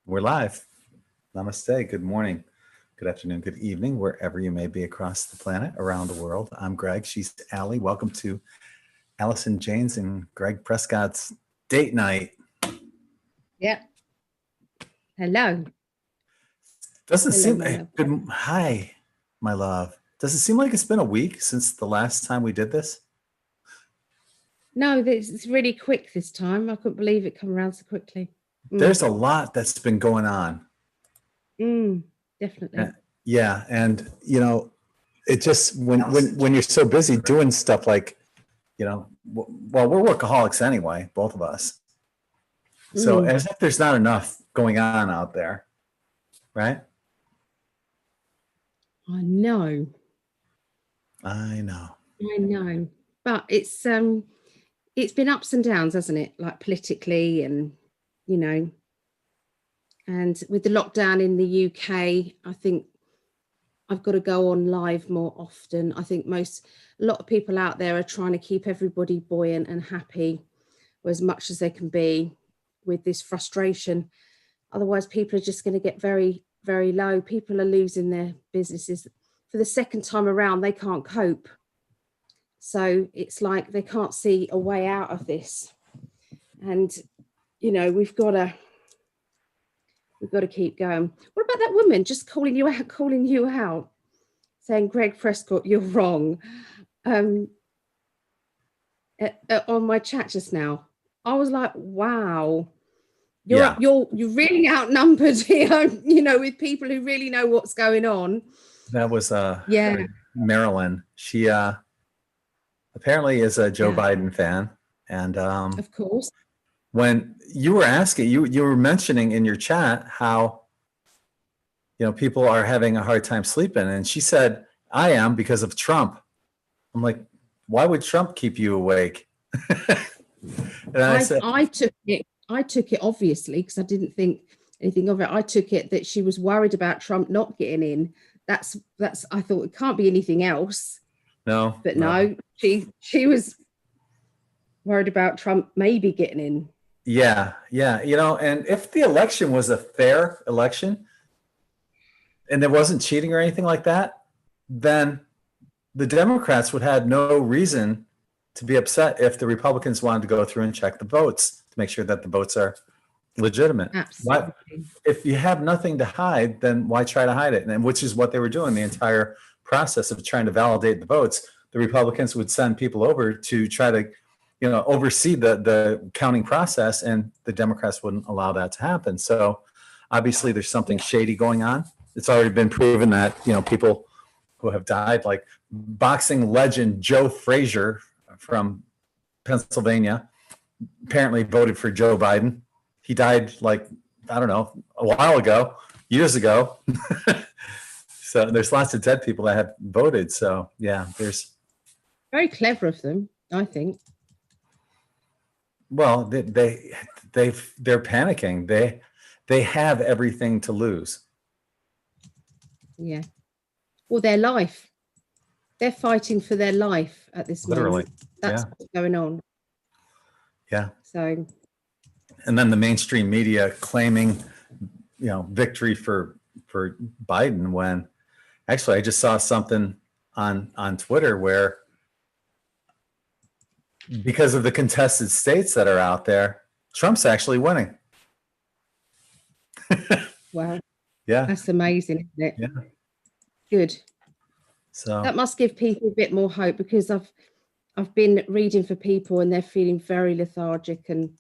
We're live. Namaste. Good morning, good afternoon, good evening, wherever you may be across the planet, around the world. I'm Greg. She's Ali. Welcome to Alison, Jane's, and Greg Prescott's date night. Yeah. Hello. Doesn't seem good. Hi, my love. Does it seem like it's been a week since the last time we did this? No, it's really quick this time. I couldn't believe it come around so quickly. There's a lot that's been going on. Definitely. Yeah, and you know, it just when you're so busy doing stuff like, you know, well, we're workaholics anyway, both of us. So as if there's not enough going on out there, right? I know. But it's been ups and downs, hasn't it? Like politically and, you know, and with the lockdown in the UK, I think I've got to go on live more often. I think a lot of people out there are trying to keep everybody buoyant and happy as much as they can be with this frustration. Otherwise, people are just going to get very, very low. People are losing their businesses. For the second time around, they can't cope. So it's like they can't see a way out of this. And, you know, we've got to keep going. What about that woman just calling you out, saying, Greg Prescott, you're wrong, on my chat just now? I was like, wow, you're really outnumbered here, you know, with people who really know what's going on. That was Marilyn. She apparently is a Joe Biden fan, and of course, when you were asking, you were mentioning in your chat how, you know, people are having a hard time sleeping, and she said, I am, because of Trump. I'm like, why would Trump keep you awake? And I took it obviously, because I didn't think anything of it. I took it that she was worried about Trump not getting in. That's I thought it can't be anything else. No, she was worried about Trump maybe getting in. Yeah. You know, and if the election was a fair election and there wasn't cheating or anything like that, then the Democrats would have no reason to be upset if the Republicans wanted to go through and check the votes to make sure that the votes are legitimate. Absolutely. If you have nothing to hide, then why try to hide it? And which is what they were doing the entire process of trying to validate the votes. The Republicans would send people over to try to, you know, oversee the counting process, and the Democrats wouldn't allow that to happen. So obviously there's something shady going on. It's already been proven that, you know, people who have died, like boxing legend Joe Frazier from Pennsylvania, apparently voted for Joe Biden. He died, like, I don't know, a while ago, years ago. So there's lots of dead people that have voted. So yeah, there's very clever of them, I think. Well, they're panicking. They have everything to lose. Yeah. Well, their life. They're fighting for their life at this moment. That's what's going on. Yeah. So. And then the mainstream media claiming, you know, victory for Biden, when actually I just saw something on Twitter where, because of the contested states that are out there, Trump's actually winning. Wow. Yeah. That's amazing, isn't it? Yeah. Good. So that must give people a bit more hope, because I've been reading for people and they're feeling very lethargic and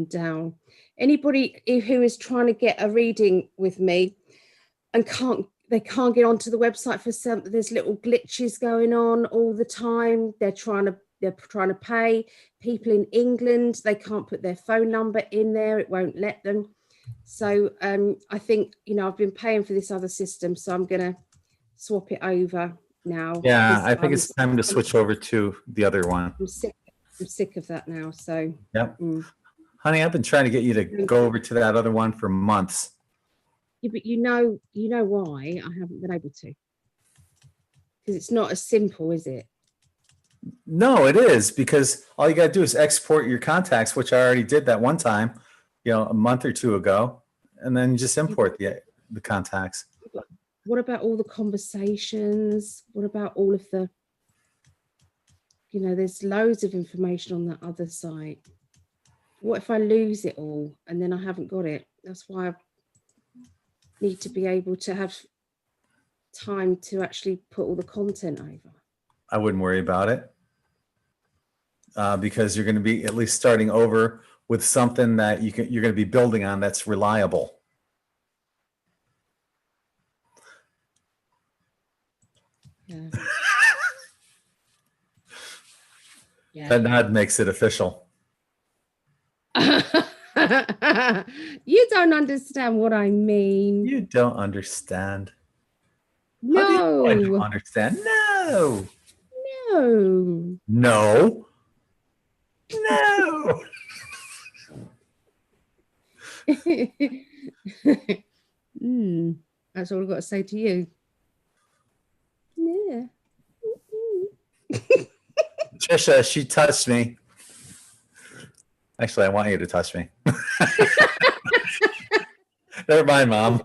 down. Anybody who is trying to get a reading with me and can't get onto the website for some, there's little glitches going on all the time. They're trying to pay. People in England, they can't put their phone number in there, it won't let them. So I think, you know, I've been paying for this other system, so I'm gonna swap it over now. Yeah, I think it's time to switch over to the other one. I'm sick of that now. So yep. Honey, I've been trying to get you to go over to that other one for months. Yeah, but you know why I haven't been able to? Because it's not as simple, is it? No, it is, because all you got to do is export your contacts, which I already did that one time, you know, a month or two ago, and then you just import the contacts. What about all the conversations? What about all of the, there's loads of information on that other site. What if I lose it all and then I haven't got it? That's why I need to be able to have time to actually put all the content over. I wouldn't worry about it because you're going to be at least starting over with something that you're going to be building on that's reliable. Yeah. Yeah. That nod makes it official. You don't understand what I mean. You don't understand. No. How do you know I don't understand? No. No. No. No. That's all I've got to say to you. Yeah. Trisha, she touched me. Actually, I want you to touch me. Never mind, Mom.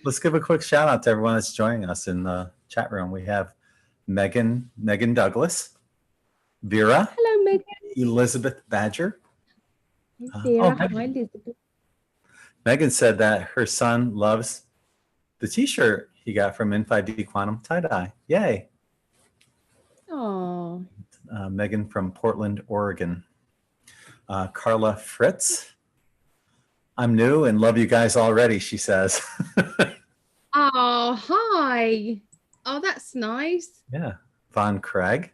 Let's give a quick shout out to everyone that's joining us in the chat room. We have Megan Douglas, Vera. Hello, Megan. Elizabeth Badger. Vera. Hi, Elizabeth. Megan said that her son loves the t-shirt he got from N5D Quantum Tie-Dye. Yay. Oh. Megan from Portland, Oregon. Carla Fritz. I'm new and love you guys already, she says. Oh, hi. Oh, that's nice. Yeah. Von Craig.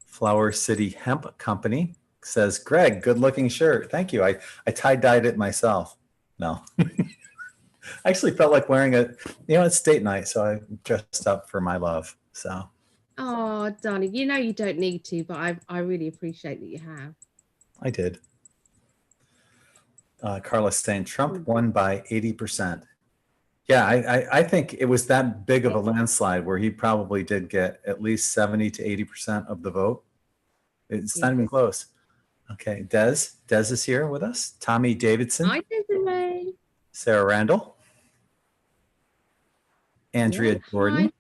Flower City Hemp Company says, Greg, good looking shirt. Thank you. I tie-dyed it myself. No. I actually felt like wearing it. It's date night, so I dressed up for my love. So. Oh, darling, you don't need to, but I really appreciate that you have. I did. Carla's saying Trump won by 80%. Yeah, I think it was that big of a landslide where he probably did get at least 70 to 80% of the vote. It's not even close. Okay, Des is here with us. Tommy Davidson. Hi, Desiree. Sarah Randall. Andrea Jordan.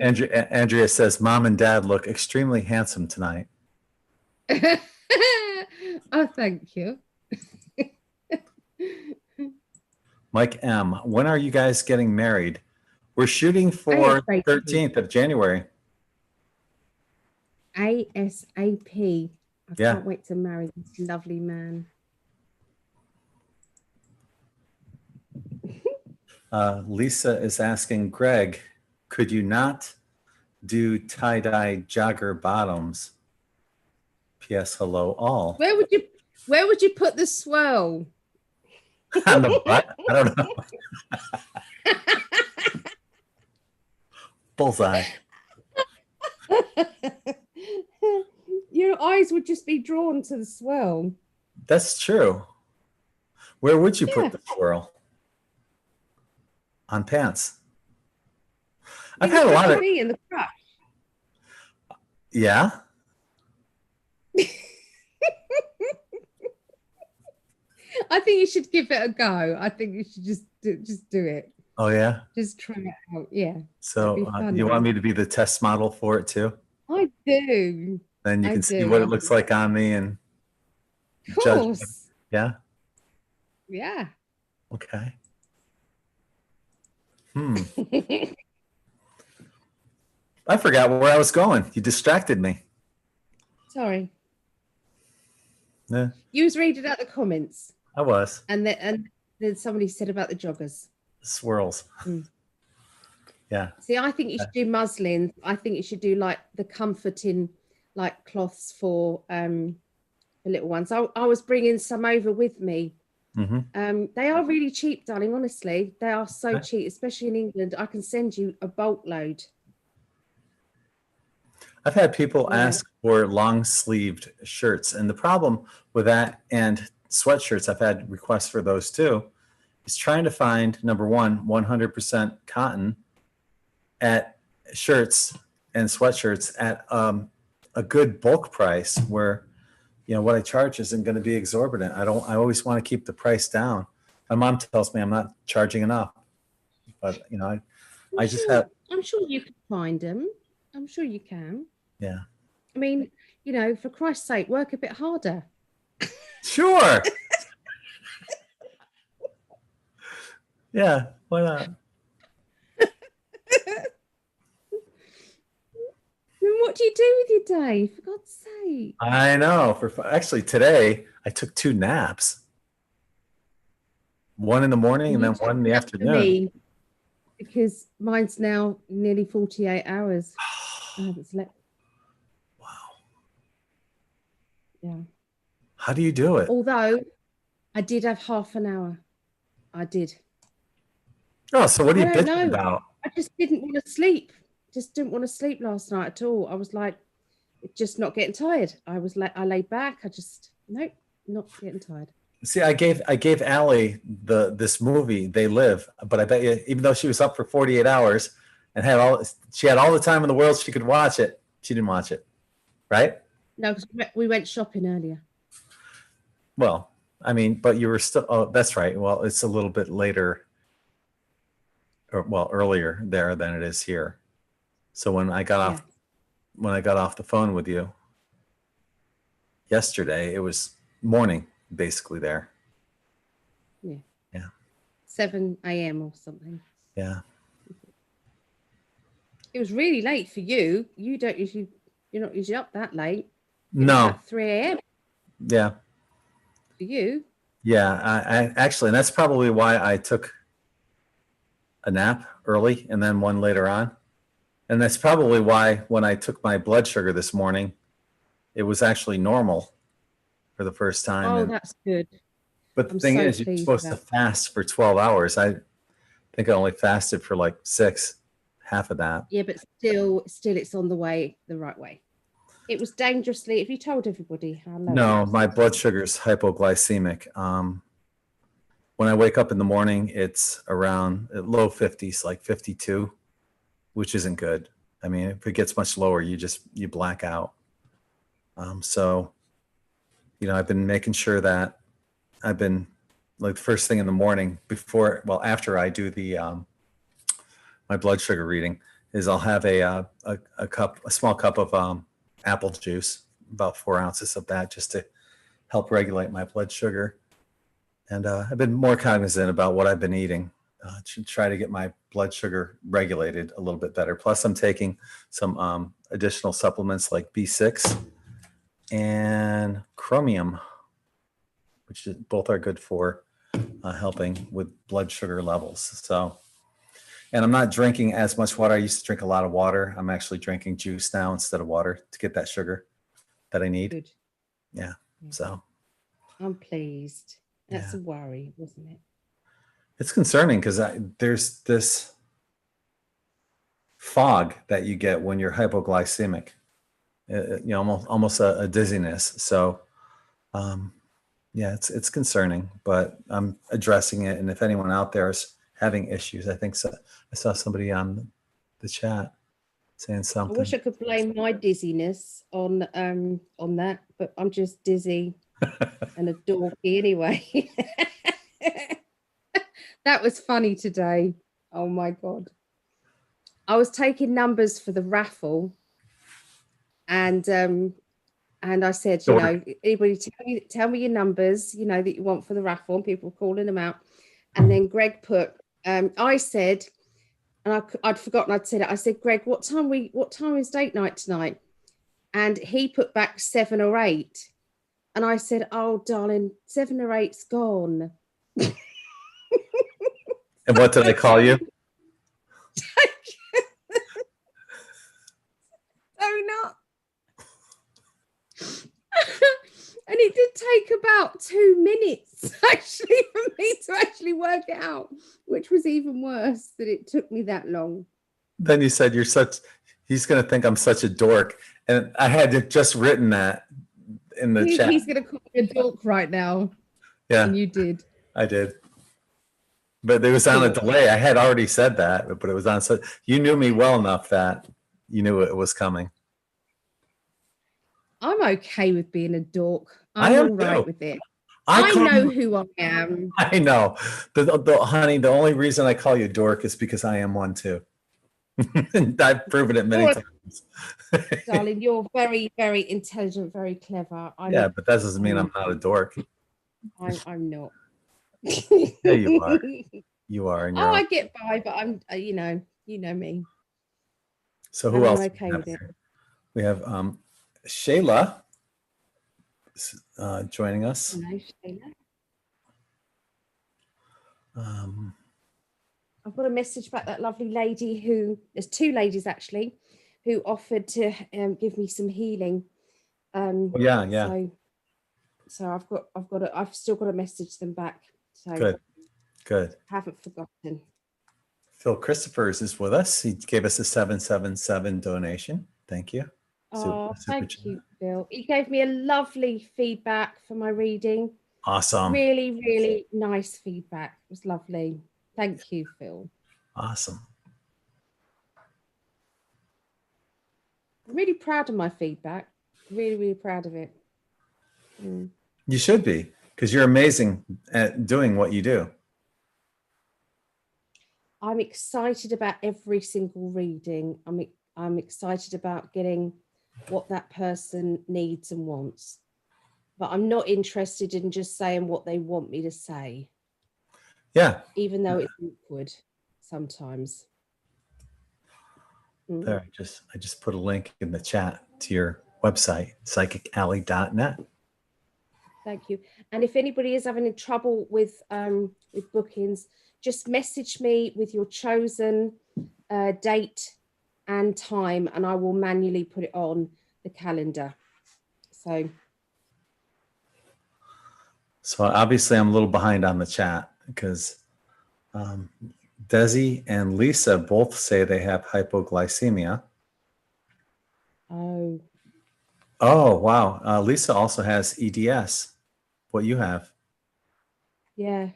Andrea says, Mom and Dad look extremely handsome tonight. Oh, thank you. Mike M., when are you guys getting married? We're shooting for 13th of January. ASAP. I can't wait to marry this lovely man. Lisa is asking, Greg, could you not do tie-dye jogger bottoms? P.S. Hello all. Where would you put the swirl? On the butt? I don't know. Bullseye. Your eyes would just be drawn to the swirl. That's true. Where would you put the swirl? On pants. I've had a lot of in the crotch. Yeah. I think you should give it a go. I think you should just do it. Oh yeah. Just try it out. Yeah. So you want me to be the test model for it too? I do. Then you can see what it looks like on me and of course. Judge. Yeah. Yeah. Okay. I forgot where I was going. You distracted me. Sorry. Yeah. You was reading out the comments. I was. And then somebody said about the joggers. Swirls. Yeah. See, I think you should do muslin. I think you should do like the comforting like cloths for the little ones. I was bringing some over with me. They are really cheap, darling. Honestly, they are so cheap, especially in England. I can send you a bulk load. I've had people ask for long-sleeved shirts, and the problem with that and sweatshirts, I've had requests for those too, is trying to find, number one, 100% cotton at shirts and sweatshirts at a good bulk price where, what I charge isn't going to be exorbitant. I always want to keep the price down. My mom tells me I'm not charging enough, but I just have. I'm sure you can find them. I'm sure you can. Yeah. I mean, for Christ's sake, work a bit harder. Sure. Yeah, why not? What do you do with your day, for God's sake? I know. Actually, today I took 2 naps. One in the morning and then one in the afternoon. Me, because mine's now nearly 48 hours. I haven't slept. Wow. Yeah. How do you do it? Although I did have half an hour. I did. Oh, so what are you bitching about? I just didn't want to sleep. Just didn't want to sleep last night at all. I was like, just not getting tired. I laid back. Nope, not getting tired. See, I gave Ali this movie, They Live, but I bet you, even though she was up for 48 hours and she had all the time in the world she could watch it, she didn't watch it, right? No, because we went shopping earlier. Well, I mean, but you were still. Oh, that's right. Well, it's a little bit later, earlier there than it is here. So when I got off the phone with you yesterday, it was morning. Basically there. Yeah. 7 a.m. or something. Yeah. It was really late for you. You're not usually up that late. No. About 3 a.m. Yeah. For you. Yeah. I actually, and that's probably why I took a nap early and then one later on. And that's probably why when I took my blood sugar this morning, it was actually normal for the first time. Oh, that's good. But the thing is, you're supposed to fast for 12 hours. I think I only fasted for like 6, half of that. Yeah, but still it's on the right way. It was dangerously, if you told everybody how low. No, my blood sugar is hypoglycemic. When I wake up in the morning, it's around low 50s, like 52, which isn't good. I mean, if it gets much lower, you black out. So I've been making sure that I've been like the first thing in the morning after I do the my blood sugar reading is I'll have a small cup of apple juice, about 4 ounces of that, just to help regulate my blood sugar. And I've been more cognizant about what I've been eating to try to get my blood sugar regulated a little bit better. Plus, I'm taking some additional supplements like B6 and chromium, which both are good for helping with blood sugar levels. So, and I'm not drinking as much water. I used to drink a lot of water. I'm actually drinking juice now instead of water to get that sugar that I need. Good. Yeah. So I'm pleased. That's a worry, wasn't it? It's concerning because there's this fog that you get when you're hypoglycemic. Almost a dizziness. So, it's concerning, but I'm addressing it. And if anyone out there is having issues, I think so. I saw somebody on the chat saying something. I wish I could blame my dizziness on that, but I'm just dizzy and a dorky anyway. That was funny today. Oh my God. I was taking numbers for the raffle. And I said, anybody tell me your numbers, that you want for the raffle, and people were calling them out. And then Greg put, I said, and I'd forgotten I'd said it. I said, Greg, what time is date night tonight? And he put back 7 or 8. And I said, oh, darling, 7 or 8's gone. And what did I call you? Donut. And it did take about 2 minutes actually for me to actually work it out, which was even worse that it took me that long. Then you said he's going to think I'm such a dork. And I had just written that in the chat. He's going to call me a dork right now. Yeah. And you did. I did. But it was on a delay. I had already said that, but it was on. So you knew me well enough that you knew it was coming. I'm okay with being a dork. I I'm am all right too. with it. I I call know you- who I am. I know. Honey, the only reason I call you dork is because I am one too. And I've proven it many You're times. Darling, you're very, very intelligent, very clever. Yeah, but that doesn't mean I'm not a dork. I'm not. Yeah, you are. You are. And Oh, I get by, but I'm, you know me. So who And else? I'm okay with it. We have Shayla joining us. Hello, Shayla. I've got a message about that lovely lady there's two ladies actually, who offered to give me some healing. Yeah. So I've still got to message them back. So Good. Haven't forgotten. Phil Christophers is with us. He gave us a 777 donation. Thank you. Oh, thank you, Phil. He gave me a lovely feedback for my reading. Awesome. Really, really nice feedback. It was lovely. Thank you, Phil. Awesome. I'm really proud of my feedback. Really, really proud of it. You should be, because you're amazing at doing what you do. I'm excited about every single reading. I'm excited about getting what that person needs and wants. But I'm not interested in just saying what they want me to say. Yeah. Even though it's awkward sometimes. There, I just put a link in the chat to your website, psychically.net. Thank you. And if anybody is having trouble with bookings, just message me with your chosen date and time, and I will manually put it on the calendar. So obviously I'm a little behind on the chat because Desi and Lisa both say they have hypoglycemia. Oh, wow. Lisa also has EDS. What you have? Yeah.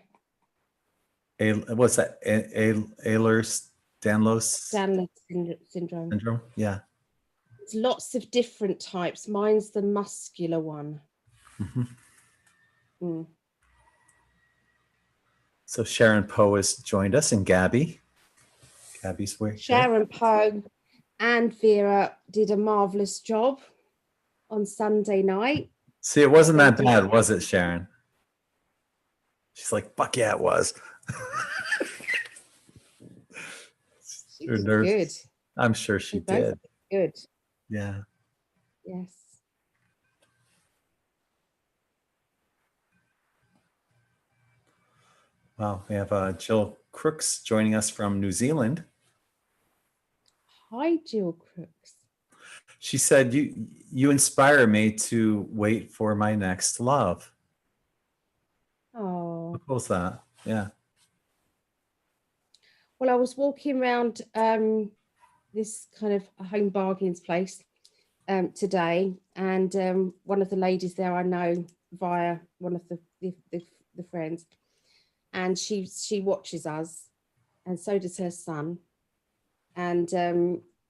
What's that? Ehlers-Danlos syndrome. Yeah. There's lots of different types. Mine's the muscular one. So Sharon Poe has joined us, and Gabby's where Sharon Poe and Vera did a marvelous job on Sunday night. See, it wasn't that bad, was it, Sharon? She's like, fuck yeah, it was. She was good. I'm sure she did. Good. Yeah. Yes. Wow, we have Jill Crooks joining us from New Zealand. Hi, Jill Crooks. She said, you inspire me to wait for my next love. Oh. How cool is that? Yeah. Well, I was walking around this kind of home bargains place today, and one of the ladies there I know via one of the friends, and she watches us, and so does her son, and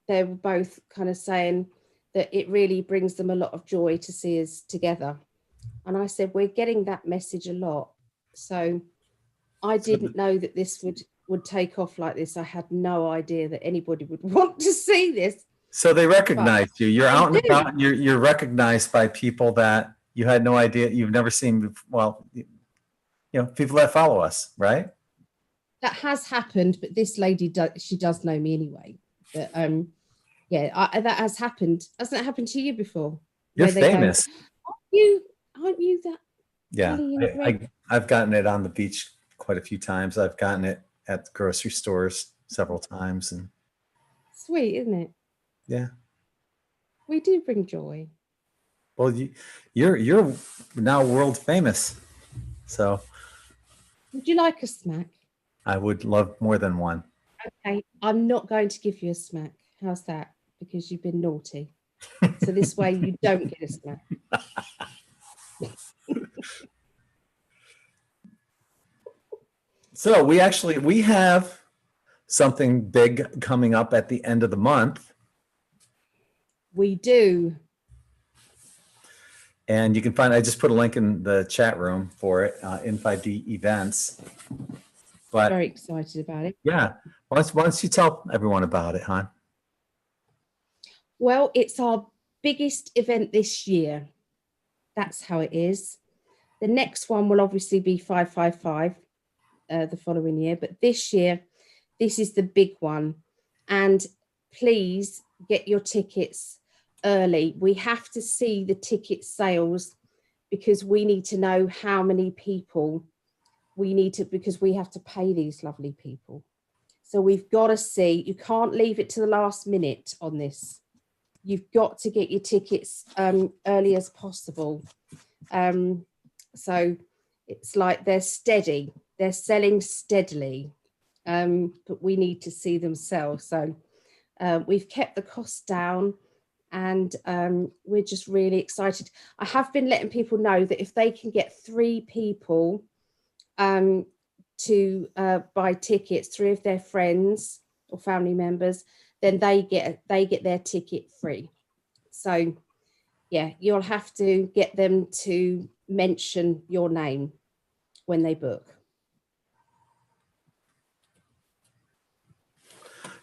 they were both kind of saying that it really brings them a lot of joy to see us together. And I said, we're getting that message a lot. So I didn't know that this would take off like this. I had no idea that anybody would want to see this. So they recognized you. You're out and about. And you're recognized by people that you had no idea, you've never seen before. Well, people that follow us, right? That has happened, but this lady does know me anyway. But that has happened. Hasn't it happened to you before? You're famous. Aren't you that? Yeah, Ali and Gregg? I've gotten it on the beach quite a few times. I've gotten it at grocery stores several times, and sweet, isn't it? Yeah, we do bring joy. Well, you're now world famous, so. Would you like a smack? I would love more than one. Okay, I'm not going to give you a smack. How's that? Because you've been naughty. So this way you don't get a smack. So we have something big coming up at the end of the month. We do. And you can find, I just put a link in the chat room for it, in 5D events. But Very excited about it. yeah, why don't you tell everyone about it, hon? Well, it's our biggest event this year. That's how it is. The next one will obviously be 555 the following year, but this year, this is the big one. And please get your tickets early. We have to see the ticket sales because we need to know how many people we need to, because we have to pay these lovely people. So we've got to see, you can't leave it to the last minute on this. You've got to get your tickets early as possible. So it's like they're steady, they're selling steadily, but we need to see them sell. So we've kept the cost down, and we're just really excited. I have been letting people know that if they can get 3 people to buy tickets, 3 of their friends or family members, then they get their ticket free. So yeah, you'll have to get them to mention your name when they book.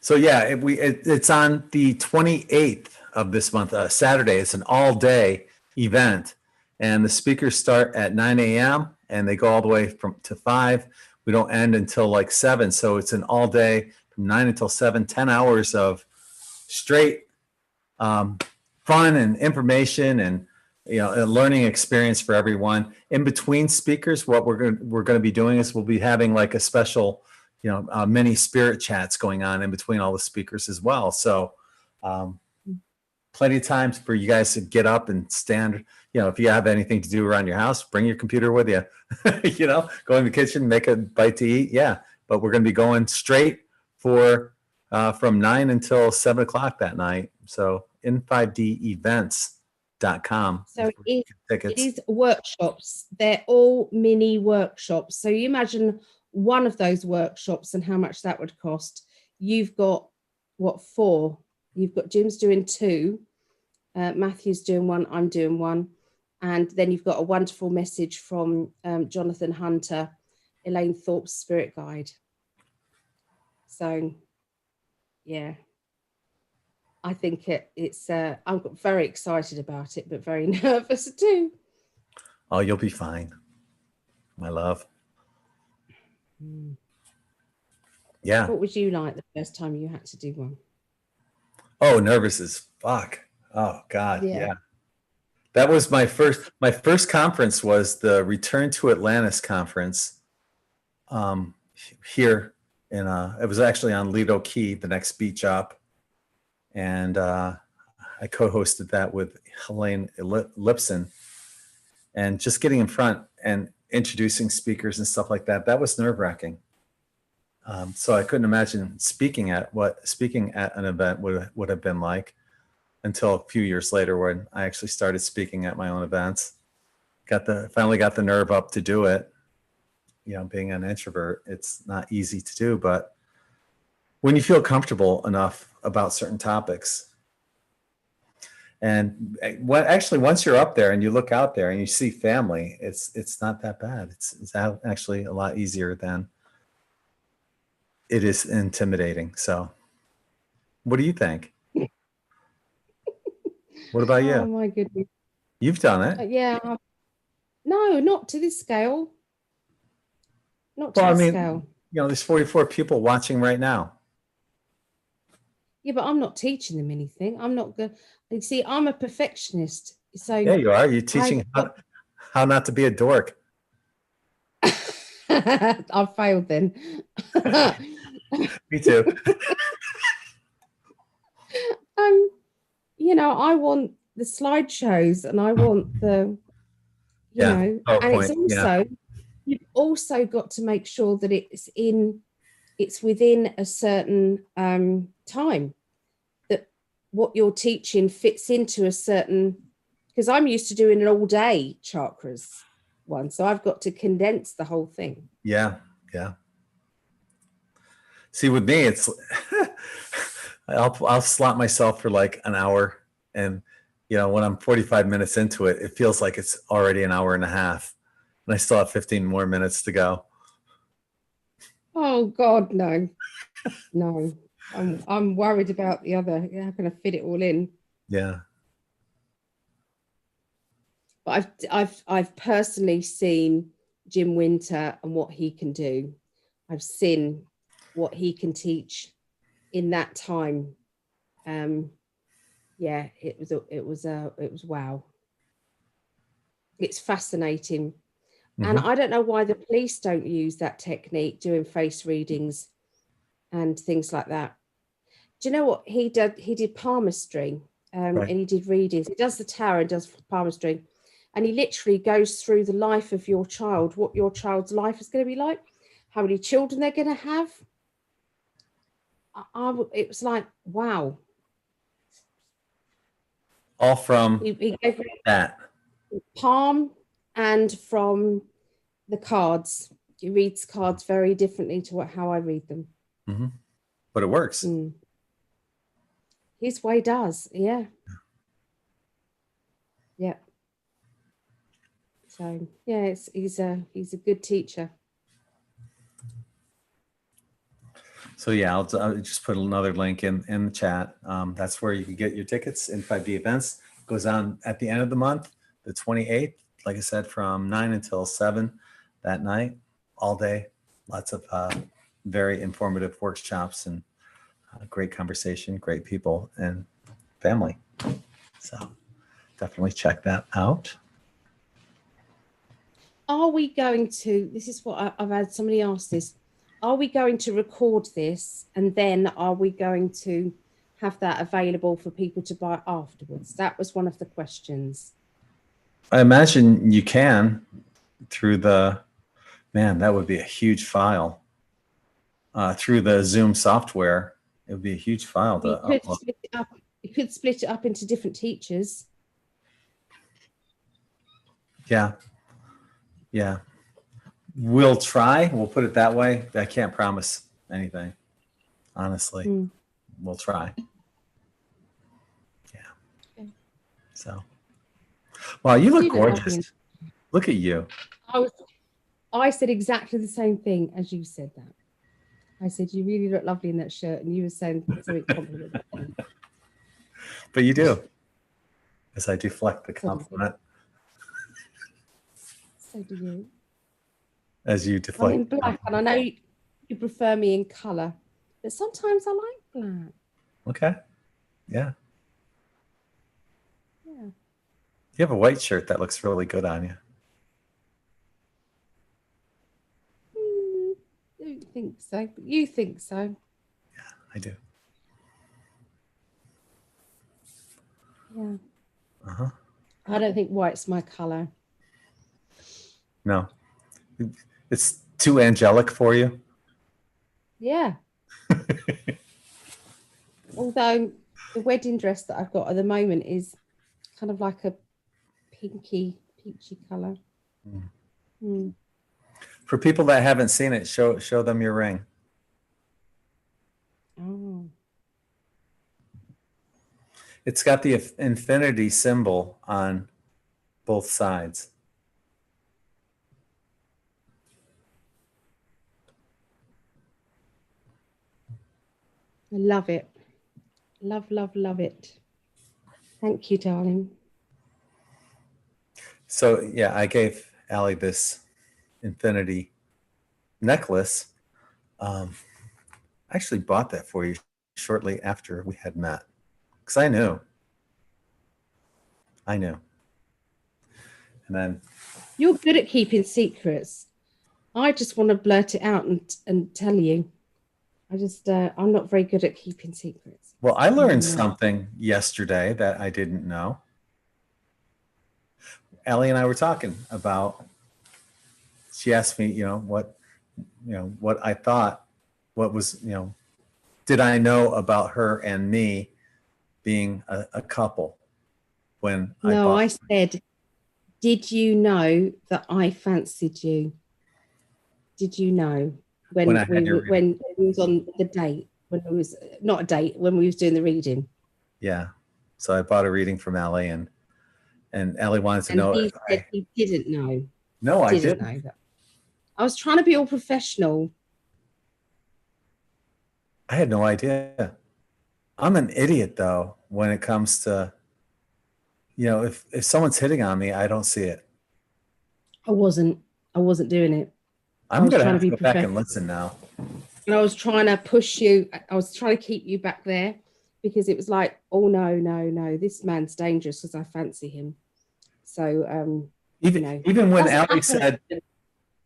So yeah, it's on the 28th of this month, Saturday. It's an all-day event, and the speakers start at 9 a.m. and they go all the way to 5. We don't end until like 7, so it's an all-day from 9 until 7, 10 hours of straight fun and information and a learning experience for everyone. In between speakers, what we're going to be doing is we'll be having like a special mini spirit chats going on in between all the speakers as well. So plenty of times for you guys to get up and stand. If you have anything to do around your house, bring your computer with you. Go in the kitchen, make a bite to eat. Yeah, but we're going to be going straight for from 9 until 7 o'clock that night. So in5devents.com. So it is workshops. They're all mini workshops. So you imagine one of those workshops and how much that would cost. You've got 4? You've got Jim's doing 2, Matthew's doing 1, I'm doing 1, and then you've got a wonderful message from Jonathan Hunter, Elaine Thorpe's spirit guide. So yeah, I think it's I'm very excited about it, but very nervous too. Oh, you'll be fine, my love. Yeah. What would you like the first time you had to do one? Oh, nervous as fuck. Oh God. Yeah. That was my first conference was the Return to Atlantis conference. Here in it was actually on Lido Key, the next beach up. And I co-hosted that with Helene Lipson, and just getting in front and introducing speakers and stuff like that was nerve-wracking. So I couldn't imagine speaking at an event would have been like until a few years later when I actually started speaking at my own events. Finally got the nerve up to do it. Being an introvert, it's not easy to do, but when you feel comfortable enough about certain topics, and once you're up there and you look out there and you see family, it's not that bad. It's actually a lot easier than it is intimidating. So what do you think? What about you? Oh my goodness. You've done it. Yeah. No, not to this scale. Not to this scale. There's 44 people watching right now. Yeah, but I'm not teaching them anything. I'm not good. You see, I'm a perfectionist. So yeah, you are. You're teaching how not to be a dork. I failed then. Me too. I want the slideshows, and I want the, and it's also you've also got to make sure that it's within a certain time, that what you're teaching fits into a certain, because I'm used to doing an all day chakras one, so I've got to condense the whole thing. Yeah. See, with me, it's I'll slot myself for like an hour And, you know, when I'm 45 minutes into it, it feels like it's already an hour and a half, and I still have 15 more minutes to go. Oh God, no, no. I'm worried about the other. How can I fit it all in? Yeah. But I've personally seen Jim Winter and what he can do. I've seen what he can teach in that time. Yeah, it was wow. It's fascinating. And I don't know why the police don't use that technique doing face readings and things like that. Do you know what he did? He did palmistry, Right. and he did readings. He does the tarot and does palmistry, and he literally goes through the life of your child, what your child's life is going to be like, how many children they're going to have. It was like, wow. All from He gave that. palm and from the cards. He reads cards very differently to how I read them. But it works. His way does, yeah. Yeah. So yeah, he's a good teacher. So yeah, I'll just put another link in the chat. That's where you can get your tickets. In 5D Events goes on at the end of the month, the 28th. Like I said, from 9 until 7 that night, all day. Lots of very informative workshops and great conversation, great people, and family. So definitely check that out. Are we going to? This is what I've had somebody ask this. Are we going to record this, and then are we going to have that available for people to buy afterwards? That was one of the questions. I imagine you can through the, man, that would be a huge file. Through the Zoom software, it would be a huge file to upload. You could split it up into different teachers. Yeah. Yeah. We'll try. We'll put it that way. I can't promise anything, honestly. We'll try. Yeah. Okay. So, wow, you look gorgeous. Look at you. I said exactly the same thing as you said that. I said, you really look lovely in that shirt, and you were saying something compliment. But you do. As I deflect the compliment. So do you. As you deflect. I'm in black, and I know you prefer me in colour, but sometimes I like black. Okay. Yeah. Yeah. You have a white shirt that looks really good on you. I don't think so, but you think so. Yeah, I do. Yeah. I don't think white's my colour. No. It's too angelic for you? Yeah. Although the wedding dress that I've got at the moment is kind of like a peachy colour. For people that haven't seen it, show them your ring. Oh. It's got the infinity symbol on both sides. I love it. Love, love, love it. Thank you, darling. So yeah, I gave Ali this infinity necklace. I actually bought that for you shortly after we had met, because I knew. And then you're good at keeping secrets. I just want to blurt it out and tell you. I'm not very good at keeping secrets. Well, I learned something yesterday that I didn't know. Ali and I were talking about, she asked me, what I thought, what was, did I know about her and me being a couple when I said, did you know that I fancied you? Did you know when we was on the date, when it was not a date, when we was doing the reading? Yeah. So I bought a reading from Ali, and Ali wanted to know. He said he didn't know. No, I didn't know that. I was trying to be all professional. I had no idea. I'm an idiot though when it comes to, if someone's hitting on me, I don't see it. I wasn't doing it. I'm gonna have to go back and listen now. And I was trying to push you. I was trying to keep you back there because it was like, oh no, this man's dangerous because I fancy him. So even when Ali said,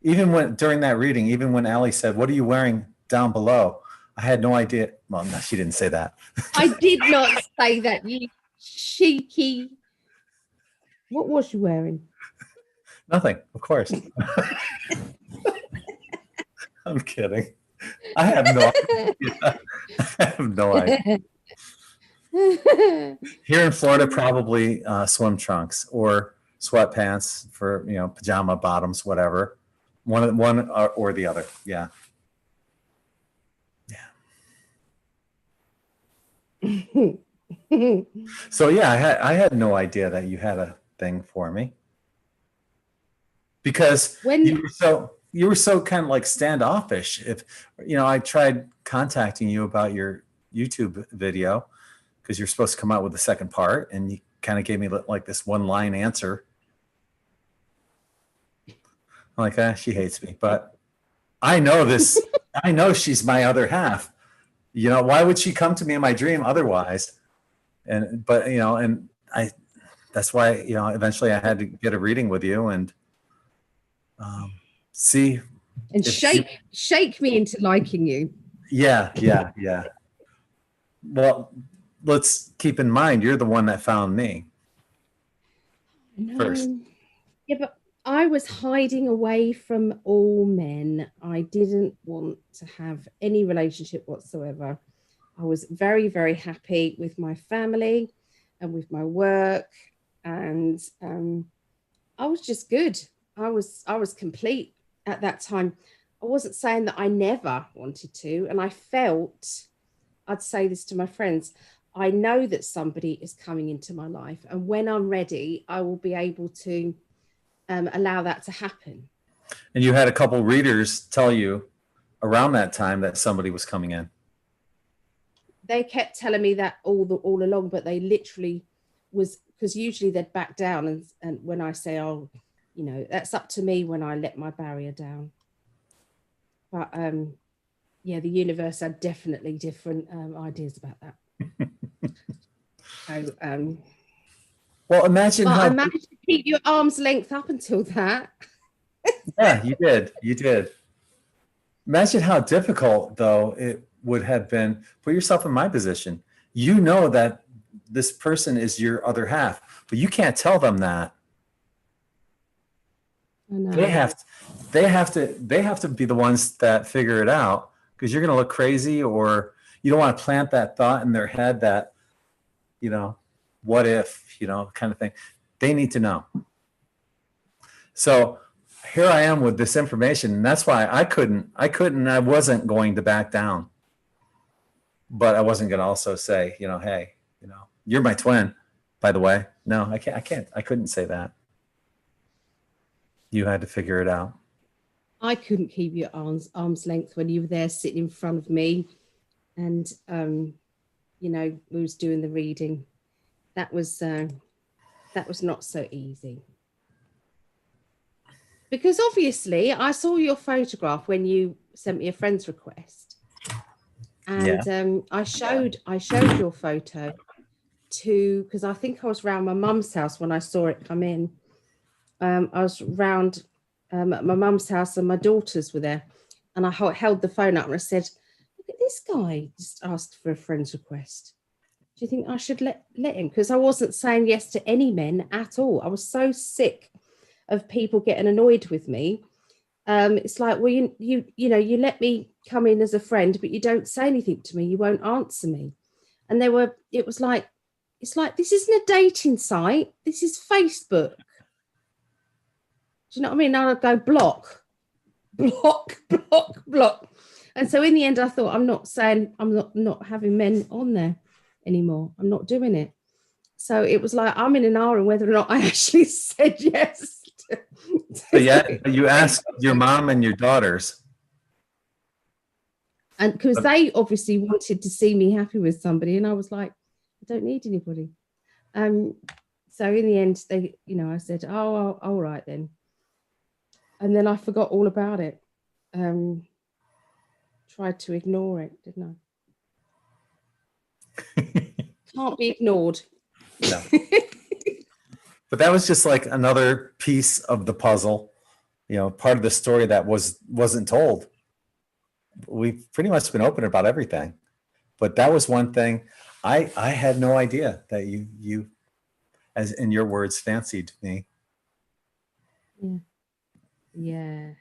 during that reading, even when Ali said, "What are you wearing down below?" I had no idea. Well, no, she didn't say that. I did not say that, you cheeky. What was you wearing? Nothing, of course. I'm kidding. I have no idea. I have no idea. Here in Florida, probably swim trunks or sweatpants for pajama bottoms, whatever. One or the other. Yeah. So yeah, I had no idea that you had a thing for me, because you were so kind of like standoffish. If I tried contacting you about your YouTube video because you're supposed to come out with the second part, and you kind of gave me like this one-line answer. I'm like, she hates me, but I know this. I know she's my other half. Why would she come to me in my dream otherwise? But that's why, eventually I had to get a reading with you and see. And shake me into liking you. Yeah. Well, let's keep in mind, you're the one that found me first. Yeah, but I was hiding away from all men. I didn't want to have any relationship whatsoever. I was very, very happy with my family and with my work, and I was just good. I was complete at that time. I wasn't saying that I never wanted to, and I felt, I'd say this to my friends, I know that somebody is coming into my life, and when I'm ready, I will be able to allow that to happen. And you had a couple readers tell you around that time that somebody was coming in. They kept telling me that all along, but they literally was, because usually they'd back down, and when I say, oh, that's up to me when I let my barrier down. But the universe had definitely different ideas about that. So well, imagine how I managed to keep your arm's length up until that. Yeah, you did. Imagine how difficult, though, it would have been. Put yourself in my position. You know that this person is your other half, but you can't tell them that. I know. They have to be the ones that figure it out, because you're going to look crazy, or you don't want to plant that thought in their head that, what if, kind of thing. They need to know. So here I am with this information, and that's why I wasn't going to back down. But I wasn't going to also say, hey, you're my twin, by the way. No, I couldn't say that. You had to figure it out. I couldn't keep your arm's length when you were there sitting in front of me, and we was doing the reading. That was not so easy, because obviously I saw your photograph when you sent me a friend's request, and I showed your photo because I think I was around my mum's house when I saw it come in. I was around at my mum's house, and my daughters were there, and I held the phone up and I said, "Look at this guy, just asked for a friend's request. Do you think I should let him?" Because I wasn't saying yes to any men at all. I was so sick of people getting annoyed with me. It's like, well, you let me come in as a friend, but you don't say anything to me. You won't answer me. And it's like, this isn't a dating site. This is Facebook. Do you know what I mean? Now I'd go block. And so in the end, I thought, I'm not having men on there anymore. I'm not doing it. So it was like I'm in an hour on whether or not I actually said yes. But yeah, you asked your mom and your daughters. And because they obviously wanted to see me happy with somebody, and I was like, I don't need anybody. So in the end, they, I said, oh, all right then. And then I forgot all about it. Tried to ignore it, didn't I? Can't be ignored. No. But that was just like another piece of the puzzle, part of the story that wasn't told. We've pretty much been open about everything, but that was one thing I had no idea that you, as in your words, fancied me. Yeah.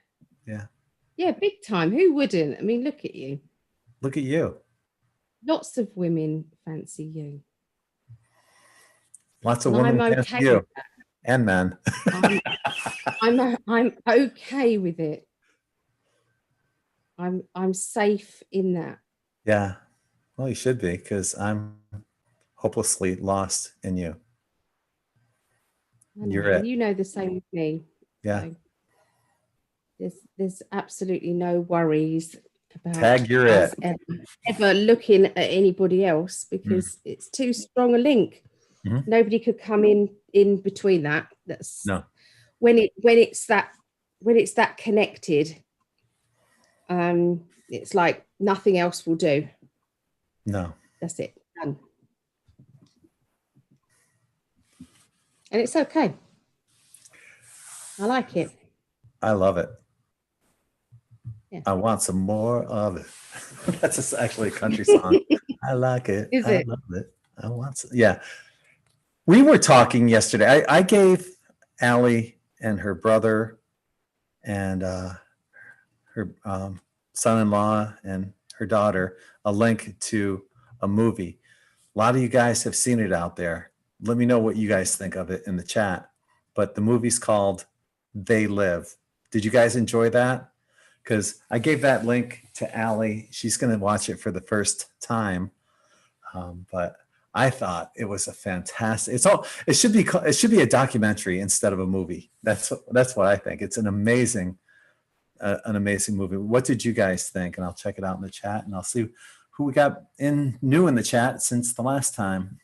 Yeah, big time. Who wouldn't? I mean, look at you. Look at you. Lots of women fancy you. Lots of women fancy you, and men. I'm okay with it. I'm safe in that. Yeah. Well, you should be, because I'm hopelessly lost in you. You're it. You know the same with me. Yeah. So there's absolutely no worries about Tag, you're it. Ever looking at anybody else, because it's too strong a link. Mm-hmm. Nobody could come in between that. That's no. When it's that connected. It's like nothing else will do. No. That's it. Done. And it's okay. I like it. I love it. Yeah. I want some more of it. That's actually a country song. I like it. I love it. I want some. Yeah. We were talking yesterday. I gave Ali and her brother and her son-in-law and her daughter a link to a movie. A lot of you guys have seen it out there. Let me know what you guys think of it in the chat. But the movie's called They Live. Did you guys enjoy that? Because I gave that link to Ali. She's going to watch it for the first time. But I thought it was a fantastic. It should be a documentary instead of a movie. That's what I think. It's an amazing movie. What did you guys think? And I'll check it out in the chat, and I'll see who we got new in the chat since the last time.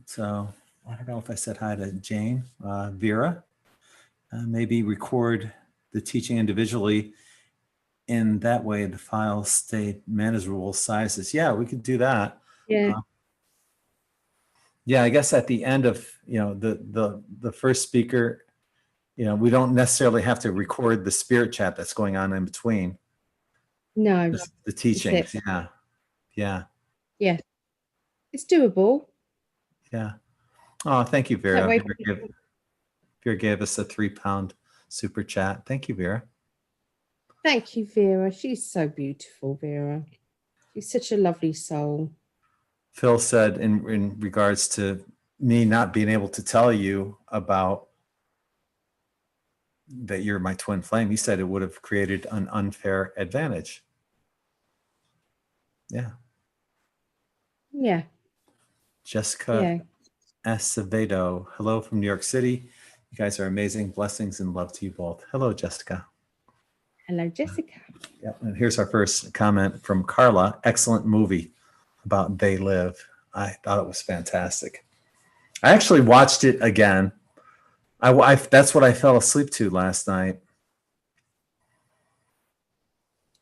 So I don't know if I said hi to Jane, Vera. Maybe record the teaching individually. In that way, the files stay manageable sizes. Yeah, we could do that. Yeah. Yeah, I guess at the end of the first speaker, we don't necessarily have to record the spirit chat that's going on in between. No. The teachings. Yeah. It's doable. Yeah. Oh, thank you, Vera. Vera gave us a £3 super chat. Thank you, Vera. Thank you, Vera. She's so beautiful, Vera. She's such a lovely soul. Phil said in regards to me not being able to tell you about that you're my twin flame, he said it would have created an unfair advantage. Yeah. Jessica Acevedo, hello from New York City. You guys are amazing. Blessings and love to you both. Hello, Jessica. Hello, Jessica. Yeah, and here's our first comment from Carla. Excellent movie about They Live. I thought it was fantastic. I actually watched it again. That's what I fell asleep to last night.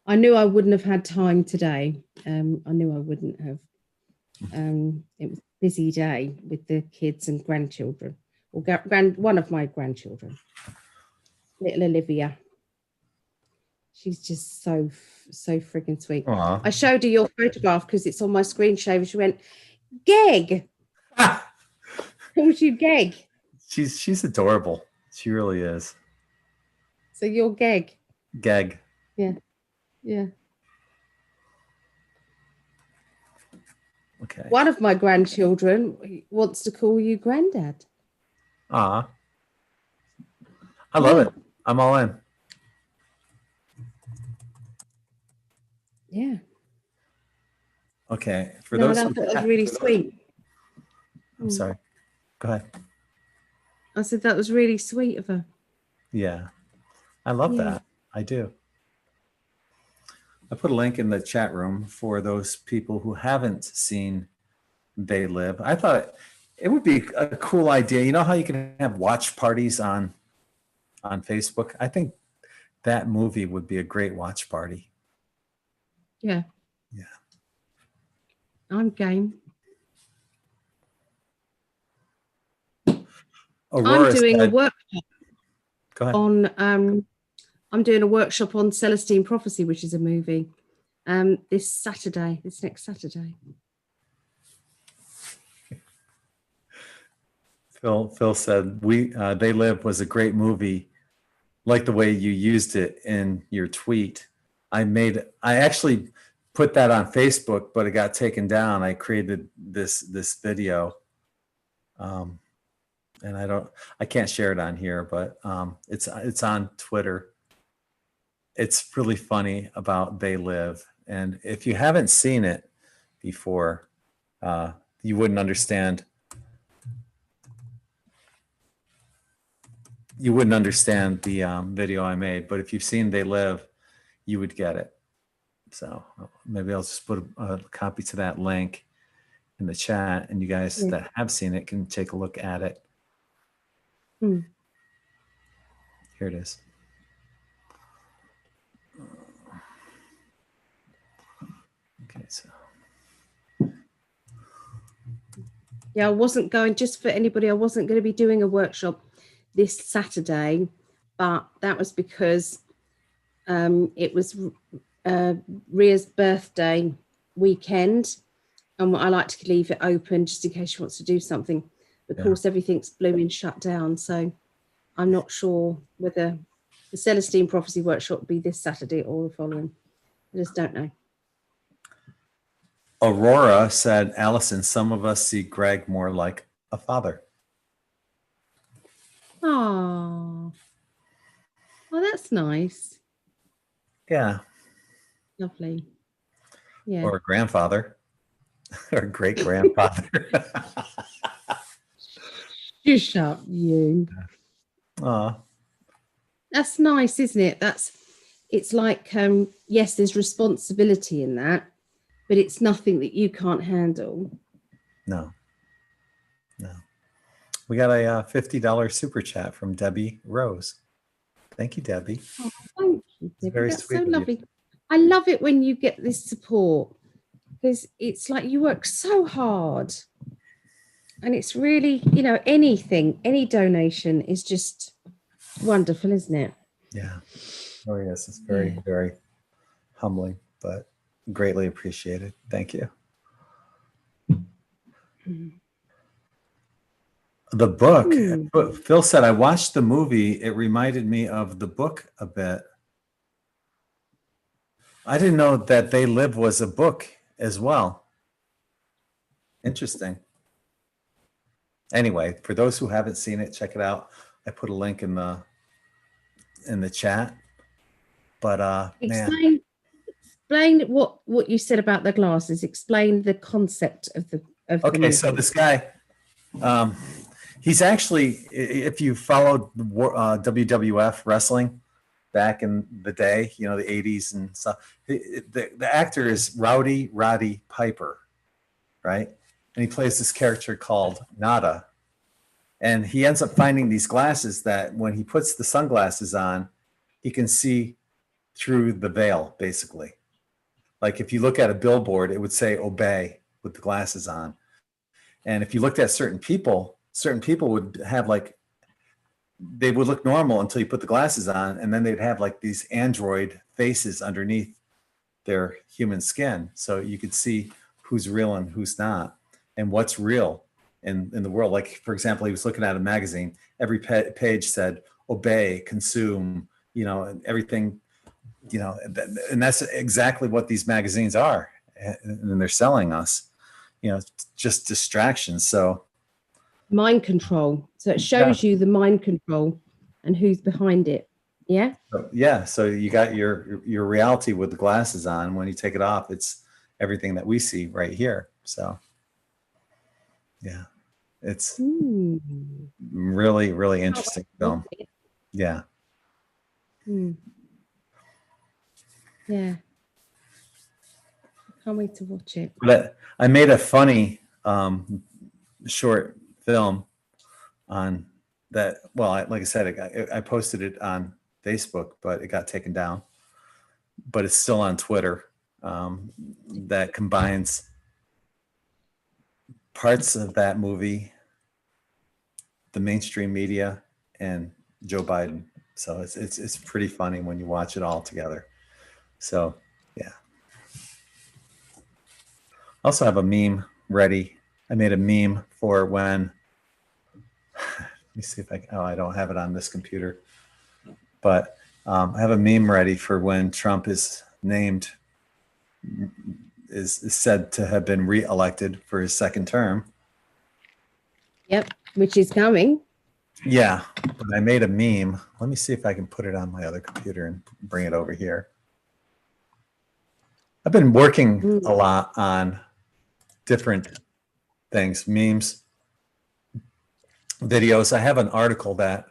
I knew I wouldn't have had time today. I knew I wouldn't have. It was a busy day with the kids and grandchildren, or one of my grandchildren, little Olivia. She's just so friggin' sweet. Aww. I showed her your photograph because it's on my screen saver. She went, Geg. Called you Geg. She's adorable. She really is. So you're Geg. Geg. Yeah. Okay. One of my grandchildren wants to call you Granddad. I love it. I'm all in. Yeah. Okay. That was really sweet. I'm sorry. Go ahead. I said that was really sweet of her. Yeah. I love that. I do. I put a link in the chat room for those people who haven't seen They Live. I thought it would be a cool idea. You know how you can have watch parties on Facebook? I think that movie would be a great watch party. Yeah. Yeah. I'm game. Aurora I'm doing said, a workshop go ahead. on I'm doing a workshop on Celestine Prophecy, which is a movie, this next Saturday. Phil said, They Live was a great movie. Like the way you used it in your tweet. I actually put that on Facebook, but it got taken down. I created this video. And I can't share it on here, but it's on Twitter. It's really funny about They Live. And if you haven't seen it before, you wouldn't understand. You wouldn't understand the video I made, but if you've seen They Live, you would get it. So maybe I'll just put a copy to that link in the chat, and you guys that have seen it can take a look at it. Here it is. Okay, so. Yeah, I wasn't going, just for anybody, I wasn't going to be doing a workshop this Saturday, but that was because it was Ria's birthday weekend, and I like to leave it open just in case she wants to do something. Of course, everything's blooming shut down, so I'm not sure whether the Celestine Prophecy workshop will be this Saturday or the following. I just don't know. Aurora said, Alison, some of us see Gregg more like a father. Oh, that's nice. Yeah. Lovely. Yeah. Or a grandfather. Or great grandfather. Shush up, you. That's nice, isn't it? It's like, yes, there's responsibility in that, but it's nothing that you can't handle. No. We got a $50 super chat from Debbie Rose. Thank you, Debbie. Oh, thank you, Debbie. Very That's sweet so of you. lovely. I love it when you get this support, because it's like you work so hard, and it's really, any donation is just wonderful, isn't it? Yeah. Oh, yes. It's very, very humbling, but greatly appreciated. Thank you. The book, Phil said, I watched the movie. It reminded me of the book a bit. I didn't know that They Live was a book as well. Interesting. Anyway, for those who haven't seen it, check it out. I put a link in the chat. But explain what you said about the glasses. Explain the concept of the movie. So this guy, he's actually, if you followed WWF wrestling back in the day, the 80s and stuff, the actor is Roddy Piper, right? And he plays this character called Nada. And he ends up finding these glasses that when he puts the sunglasses on, he can see through the veil, basically. Like if you look at a billboard, it would say obey with the glasses on. And if you looked at certain people would have they would look normal until you put the glasses on, and then they'd have like these android faces underneath their human skin. So you could see who's real and who's not, and what's real in the world. Like, for example, he was looking at a magazine. Every page said, obey, consume, and everything, and that's exactly what these magazines are. And they're selling us, just distractions. So mind control. So it shows you the mind control and who's behind it. Yeah. So you got your reality with the glasses on. When you take it off, it's everything that we see right here. So yeah. It's Mm. really, really Can't interesting wait to film. watch it. Yeah. Mm. Yeah, can't wait to watch it. But I made a funny short film on that. Well, like I said, I posted it on Facebook, but it got taken down. But it's still on Twitter. That combines parts of that movie, the mainstream media, and Joe Biden. So it's pretty funny when you watch it all together. So yeah. I also have a meme ready. I made a meme for when. Let me see if I don't have it on this computer, but I have a meme ready for when Trump is named, is said to have been re-elected for his second term. Yep, which is coming. Yeah, but I made a meme. Let me see if I can put it on my other computer and bring it over here. I've been working a lot on different things, memes, videos. I have an article that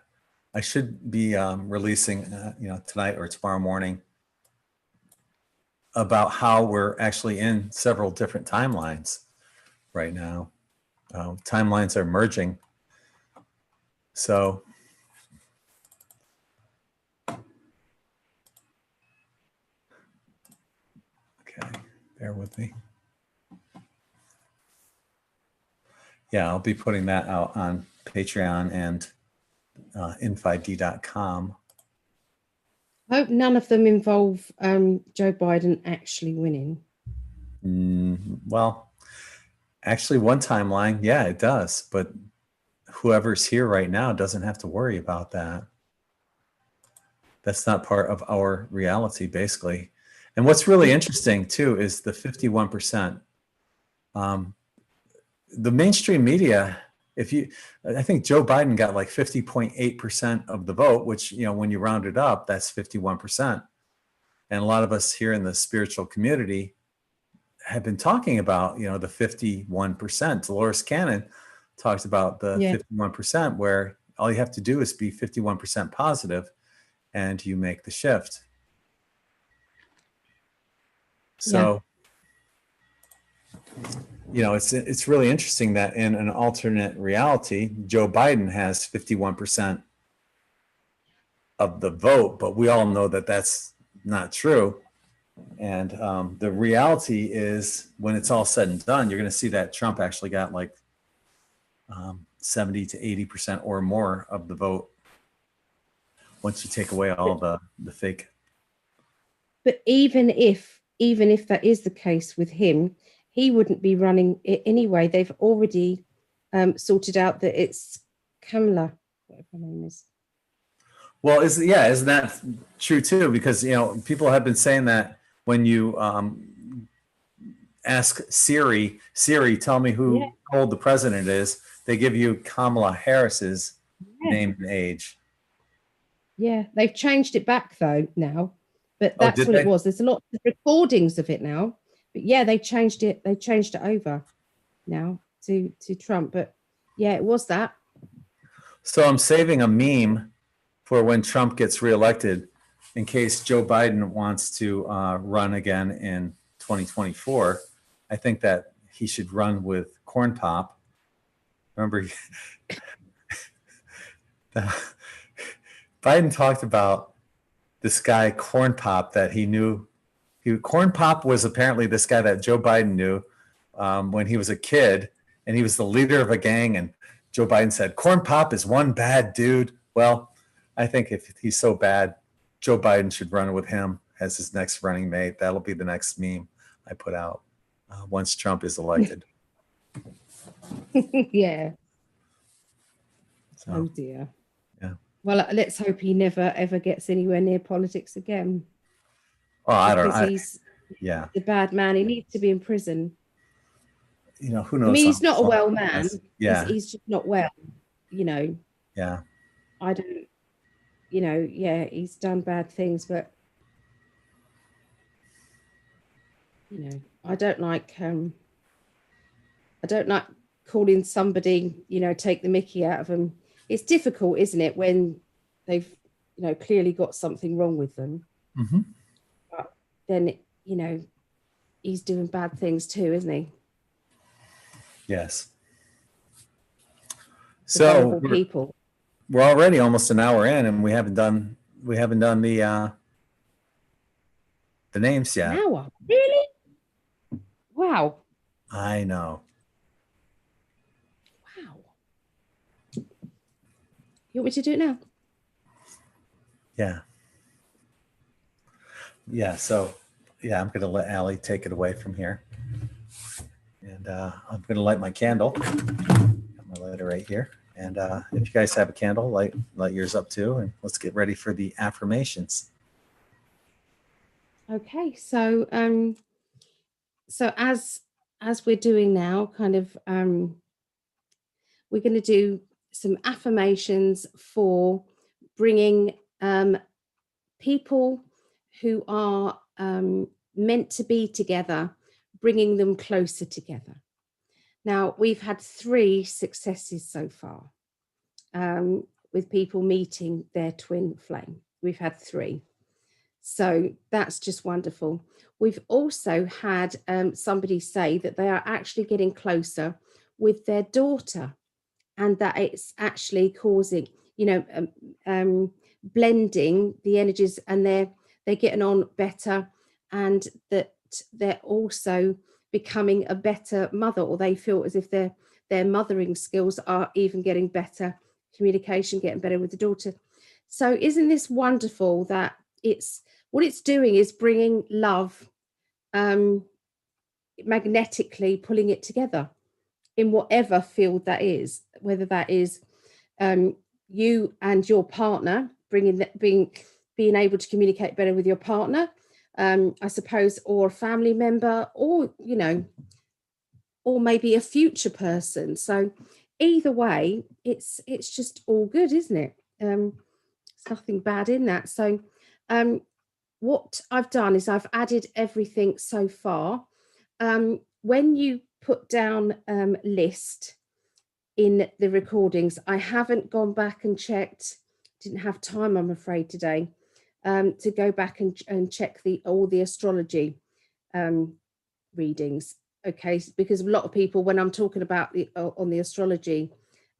I should be releasing, tonight or tomorrow morning, about how we're actually in several different timelines right now. Timelines are merging. So, okay, bear with me. Yeah, I'll be putting that out on Patreon and in5d.com. I hope none of them involve Joe Biden actually winning. Well, actually, one timeline, yeah, it does. But whoever's here right now doesn't have to worry about that. That's not part of our reality, basically. And what's really interesting, too, is the 51%. The mainstream media, I think Joe Biden got like 50.8% of the vote, which, when you round it up, that's 51%. And a lot of us here in the spiritual community have been talking about, the 51%. Dolores Cannon talked about the 51%, where all you have to do is be 51% positive and you make the shift. So, it's really interesting that in an alternate reality, Joe Biden has 51% of the vote, but we all know that that's not true. And the reality is, when it's all said and done, you're going to see that Trump actually got like 70 to 80% or more of the vote once you take away all the fake. But even if that is the case with him, he wouldn't be running it anyway. They've already sorted out that it's Kamala, whatever her name is. Well, isn't that true too? Because people have been saying that when you ask Siri, tell me how old the president is, they give you Kamala Harris's name and age. Yeah, they've changed it back though now, but that's what it was. There's a lot of recordings of it now, but yeah, they changed it. They changed it over now to Trump, but yeah, it was that. So I'm saving a meme for when Trump gets reelected, in case Joe Biden wants to run again in 2024. I think that he should run with Corn Pop. Remember, Biden talked about this guy Corn Pop that he knew. Corn Pop was apparently this guy that Joe Biden knew when he was a kid, and he was the leader of a gang. And Joe Biden said, "Corn Pop is one bad dude." Well, I think if he's so bad, Joe Biden should run with him as his next running mate. That'll be the next meme I put out once Trump is elected. Yeah. So, oh dear. Yeah. Well, let's hope he never ever gets anywhere near politics again. Well, I don't know. He's a bad man. He needs to be in prison. Who knows? I mean, he's not a well man. Yeah. He's just not well, Yeah. I don't, he's done bad things, but, I don't like calling somebody, you know, take the mickey out of them. It's difficult, isn't it, when they've, you know, clearly got something wrong with them. Mm-hmm. But then, you know, he's doing bad things too, isn't he? Yes. To So vulnerable people. we're already almost an hour in, and we haven't done the names yet. An hour? Really? Wow. I know. Wow. You want me to do it now? Yeah. Yeah. So, yeah, I'm going to let Ali take it away from here. And I'm going to light my candle. Got my lighter right here. And if you guys have a candle, light yours up too. And let's get ready for the affirmations. Okay. So, so as we're doing now, kind of, we're going to do some affirmations for bringing people who are meant to be together, bringing them closer together. Now, we've had 3 successes so far with people meeting their twin flame. We've had 3. So that's just wonderful. We've also had somebody say that they are actually getting closer with their daughter, and that it's actually causing, you know, blending the energies, and they're getting on better, and that they're also becoming a better mother, or they feel as if their mothering skills are even getting better, communication getting better with the daughter. So isn't this wonderful that it's what it's doing is bringing love, magnetically pulling it together in whatever field that is, whether that is you and your partner being able to communicate better with your partner, I suppose, or a family member, or, you know, or maybe a future person. So either way, it's just all good, isn't it? There's nothing bad in that. So what I've done is I've added everything so far. When you put down list in the recordings, I haven't gone back and checked, didn't have time, I'm afraid, today, to go back and check all the astrology readings. Okay, because a lot of people, when I'm talking about on the astrology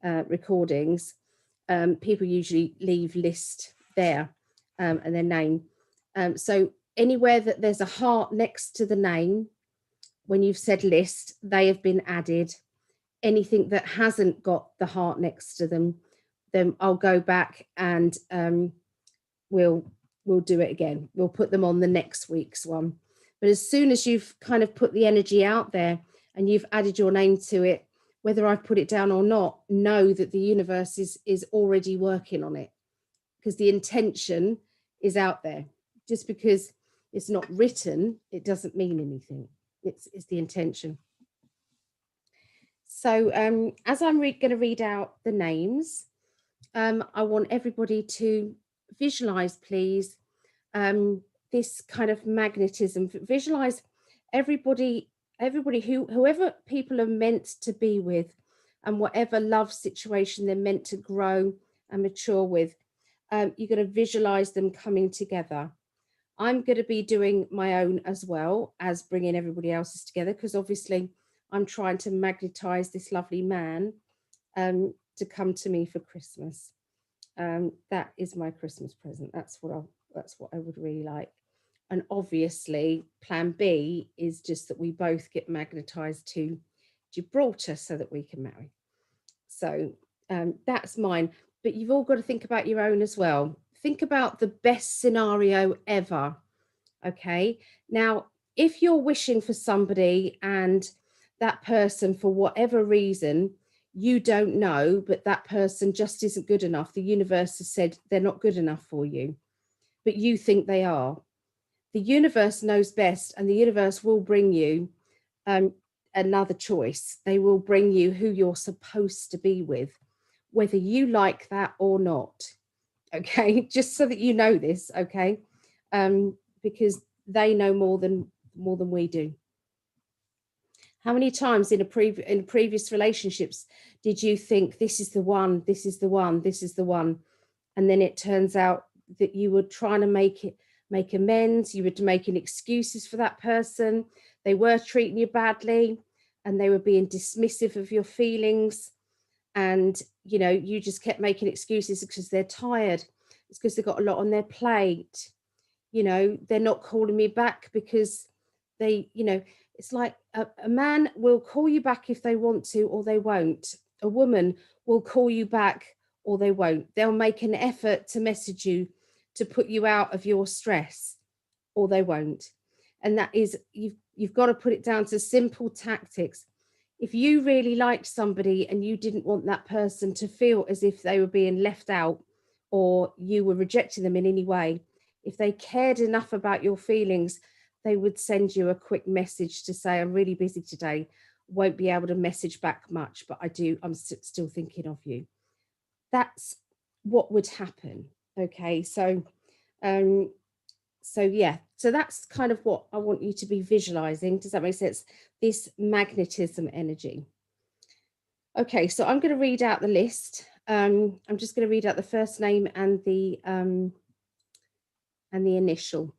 recordings, people usually leave list there and their name. So anywhere that there's a heart next to the name, when you've said list, they have been added. Anything that hasn't got the heart next to them, then I'll go back and we'll do it again. We'll put them on the next week's one. But as soon as you've kind of put the energy out there and you've added your name to it, whether I've put it down or not, know that the universe is already working on it, because the intention is out there. Just because it's not written, it doesn't mean anything. It's the intention. So as I'm going to read out the names, I want everybody to visualize, please, this kind of magnetism. Visualize everybody whoever people are meant to be with, and whatever love situation they're meant to grow and mature with. You're going to visualize them coming together. I'm going to be doing my own as well as bringing everybody else's together, because obviously I'm trying to magnetize this lovely man to come to me for Christmas. That is my Christmas present. That's what I would really like. And obviously plan B is just that we both get magnetized to Gibraltar so that we can marry. So that's mine. But you've all got to think about your own as well. Think about the best scenario ever. Okay. Now, if you're wishing for somebody and that person, for whatever reason, you don't know, but that person just isn't good enough, the universe has said they're not good enough for you, but you think they are. The universe knows best, and the universe will bring you another choice. They will bring you who you're supposed to be with, whether you like that or not. Okay, just so that you know this. Okay, because they know more than we do. How many times in previous relationships did you think this is the one, this is the one, this is the one, and then it turns out that you were trying to make amends, you were making excuses for that person, they were treating you badly, and they were being dismissive of your feelings, and you just kept making excuses because they're tired, it's because they've got a lot on their plate, they're not calling me back because they, it's like a man will call you back if they want to, or they won't. A woman will call you back or they won't. They'll make an effort to message you to put you out of your stress, or they won't. And that is, you've got to put it down to simple tactics. If you really liked somebody and you didn't want that person to feel as if they were being left out or you were rejecting them in any way, if they cared enough about your feelings, they would send you a quick message to say, I'm really busy today, won't be able to message back much, but I'm still thinking of you. That's what would happen. Okay, so yeah, so that's kind of what I want you to be visualizing. Does that make sense? This magnetism energy. Okay, so I'm going to read out the list. I'm just going to read out the first name and the initial.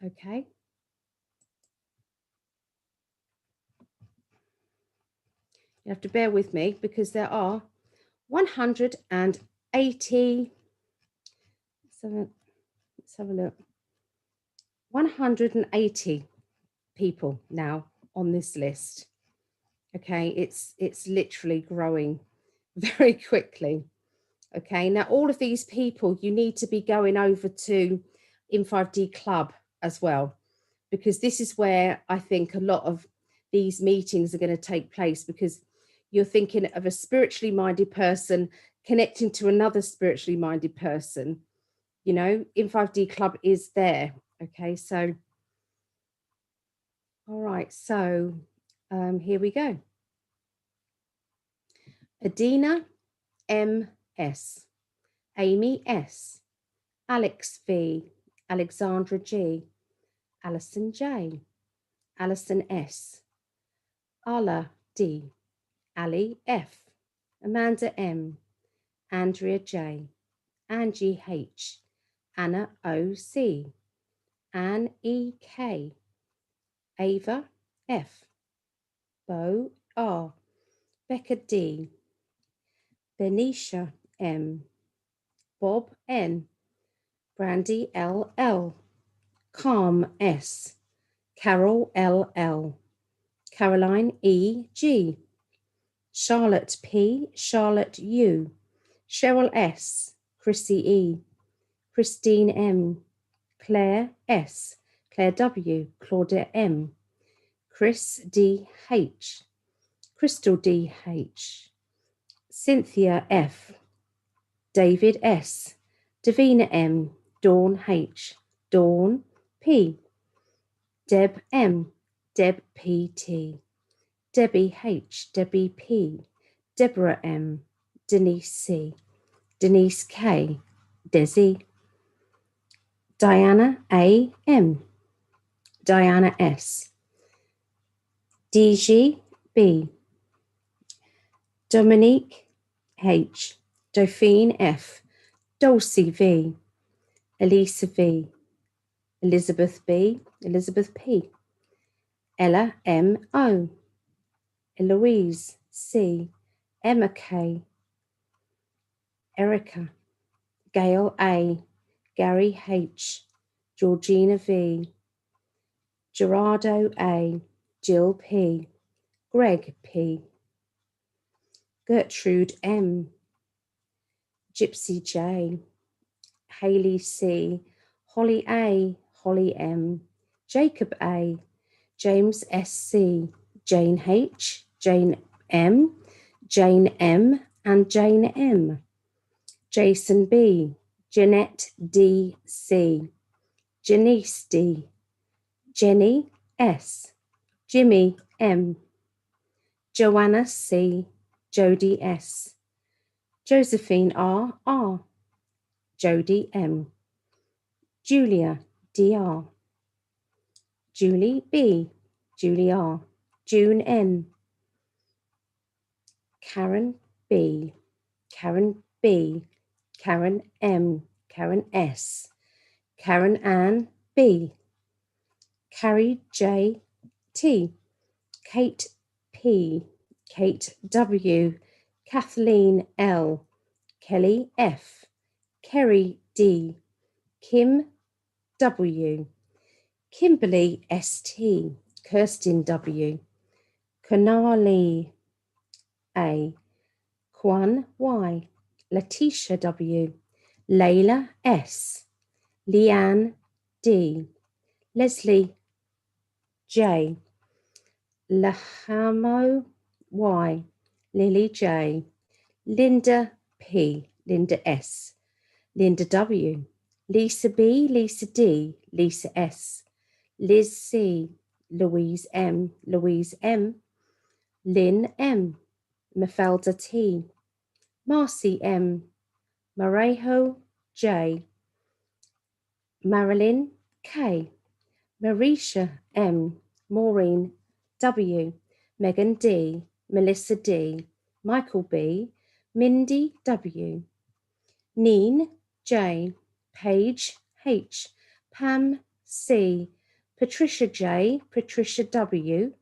Okay. You have to bear with me because there are 180. So let's have a look. 180 people now on this list. Okay, it's literally growing very quickly. Okay, now all of these people, you need to be going over to In 5D Club as well, because this is where I think a lot of these meetings are going to take place, because you're thinking of a spiritually minded person connecting to another spiritually minded person. In 5D Club is there. Okay, so all right, so here we go. Adina M.S., Amy S., Alex V., Alexandra G., Alison J., Alison S., Ala D., Ali F., Amanda M., Andrea J., Angie H., Anna O.C., Anne E.K., Ava F., Bo R., Becca D., Benisha M., Bob N., Brandy L.L., Calm S., Carol L.L., Caroline E.G., Charlotte P., Charlotte U., Cheryl S., Chrissy E., Christine M., Claire S., Claire W., Claudia M., Chris D.H., Crystal D.H., Cynthia F., David S., Davina M., Dawn H., Dawn P., Deb M., Deb P.T., Debbie H., Debbie P., Deborah M., Denise C., Denise K., Desi, Diana A. M., Diana S., DG B., Dominique H., Dauphine F., Dulcie V., Elisa V., Elizabeth B., Elizabeth P., Ella M. O., Eloise C., Emma K., Erica, Gail A., Gary H., Georgina V., Gerardo A., Jill P., Greg P., Gertrude M., Gypsy J., Haley C., Holly A., Holly M., Jacob A., James S. C., Jane H., Jane M., Jane M., and Jane M., Jason B., Jeanette D. C., Janice D., Jenny S., Jimmy M., Joanna C., Jody S., Josephine R. R., Jody M., Julia D.R., Julie B., Julie R., June N. Karen B. Karen B. Karen M. Karen S. Karen Ann B. Carrie J. T. Kate P. Kate W. Kathleen L. Kelly F. Kerry D. Kim W. Kimberly S.T. Kirsten W. Kanali A. Kwan Y. Letitia W. Layla S. Leanne D. Leslie J. Lahamo Y. Lily J. Linda P. Linda S. Linda W. Lisa B. Lisa D. Lisa S. Liz C. Louise M. Louise M. Lynn M. Mafelda T. Marcy M. Marejo J. Marilyn K. Marisha M. Maureen W. Megan D. Melissa D. Michael B. Mindy W. Neen J. Paige H. Pam C. Patricia J. Patricia W.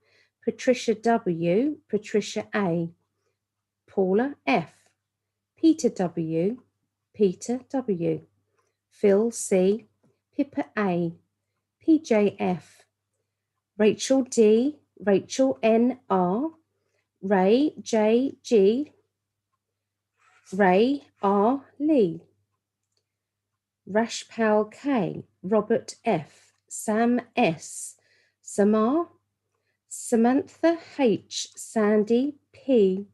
Patricia W. Patricia A. Paula F. Peter W. Peter W. Phil C. Pippa A. PJF. Rachel D. Rachel N. R. Ray J. G. Ray R. Lee. Rashpal K. Robert F. Sam S. Samar. Samantha H. Sandy P.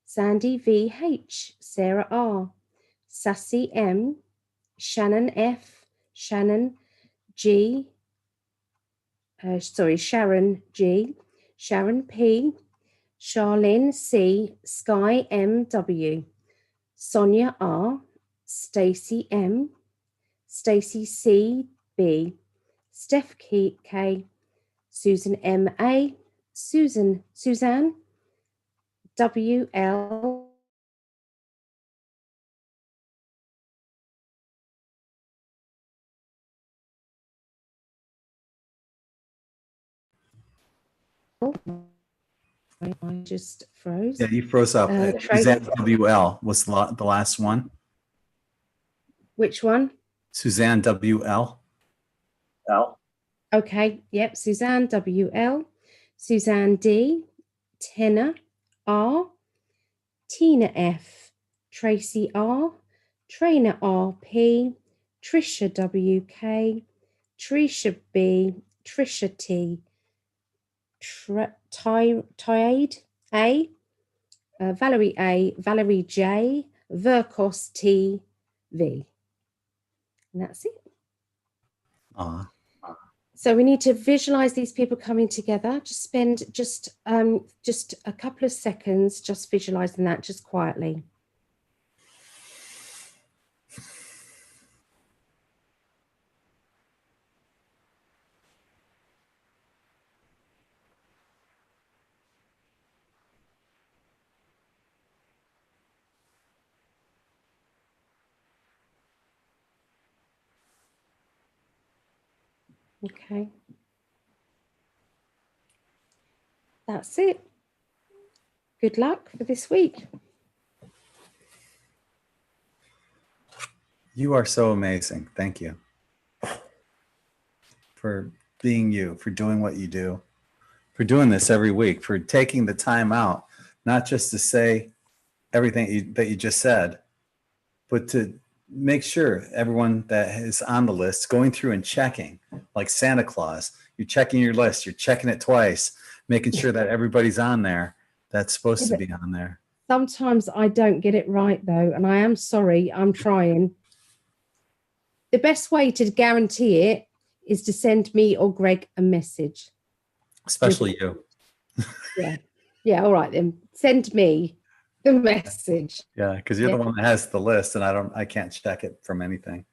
Sandy V. H. Sarah R. Sassy M. Shannon F. Shannon G. Sharon G. Sharon P. Charlene C. Sky M. W. Sonia R. Stacy M. Stacy C. B. Steph K. Susan M. A. Suzanne W. L. I just froze. Yeah, you froze up. Suzanne WL was the last one. Which one? Suzanne WL. L. Okay, yep, Suzanne WL, Suzanne D, Tenna R, Tina F, Tracy R, Trainer RP, Trisha WK, Trisha B, Trisha T, Tyade A, Valerie A, Valerie J, Verkos T V. And that's it. So we need to visualize these people coming together. Just spend just a couple of seconds just visualizing that just quietly. Okay. That's it. Good luck for this week. You are so amazing. Thank you for being you, for doing what you do, for doing this every week, for taking the time out, not just to say everything that you just said, but to make sure everyone that is on the list going through and checking, like Santa Claus, you're checking your list, you're checking it twice, making sure that everybody's on there that's supposed to be on there. Sometimes I don't get it right though, and I am sorry, I'm trying. The best way to guarantee it is to send me or Greg a message. Especially you. Yeah, all right then. Send me the message. Yeah, because you're the one that has the list, and I can't check it from anything.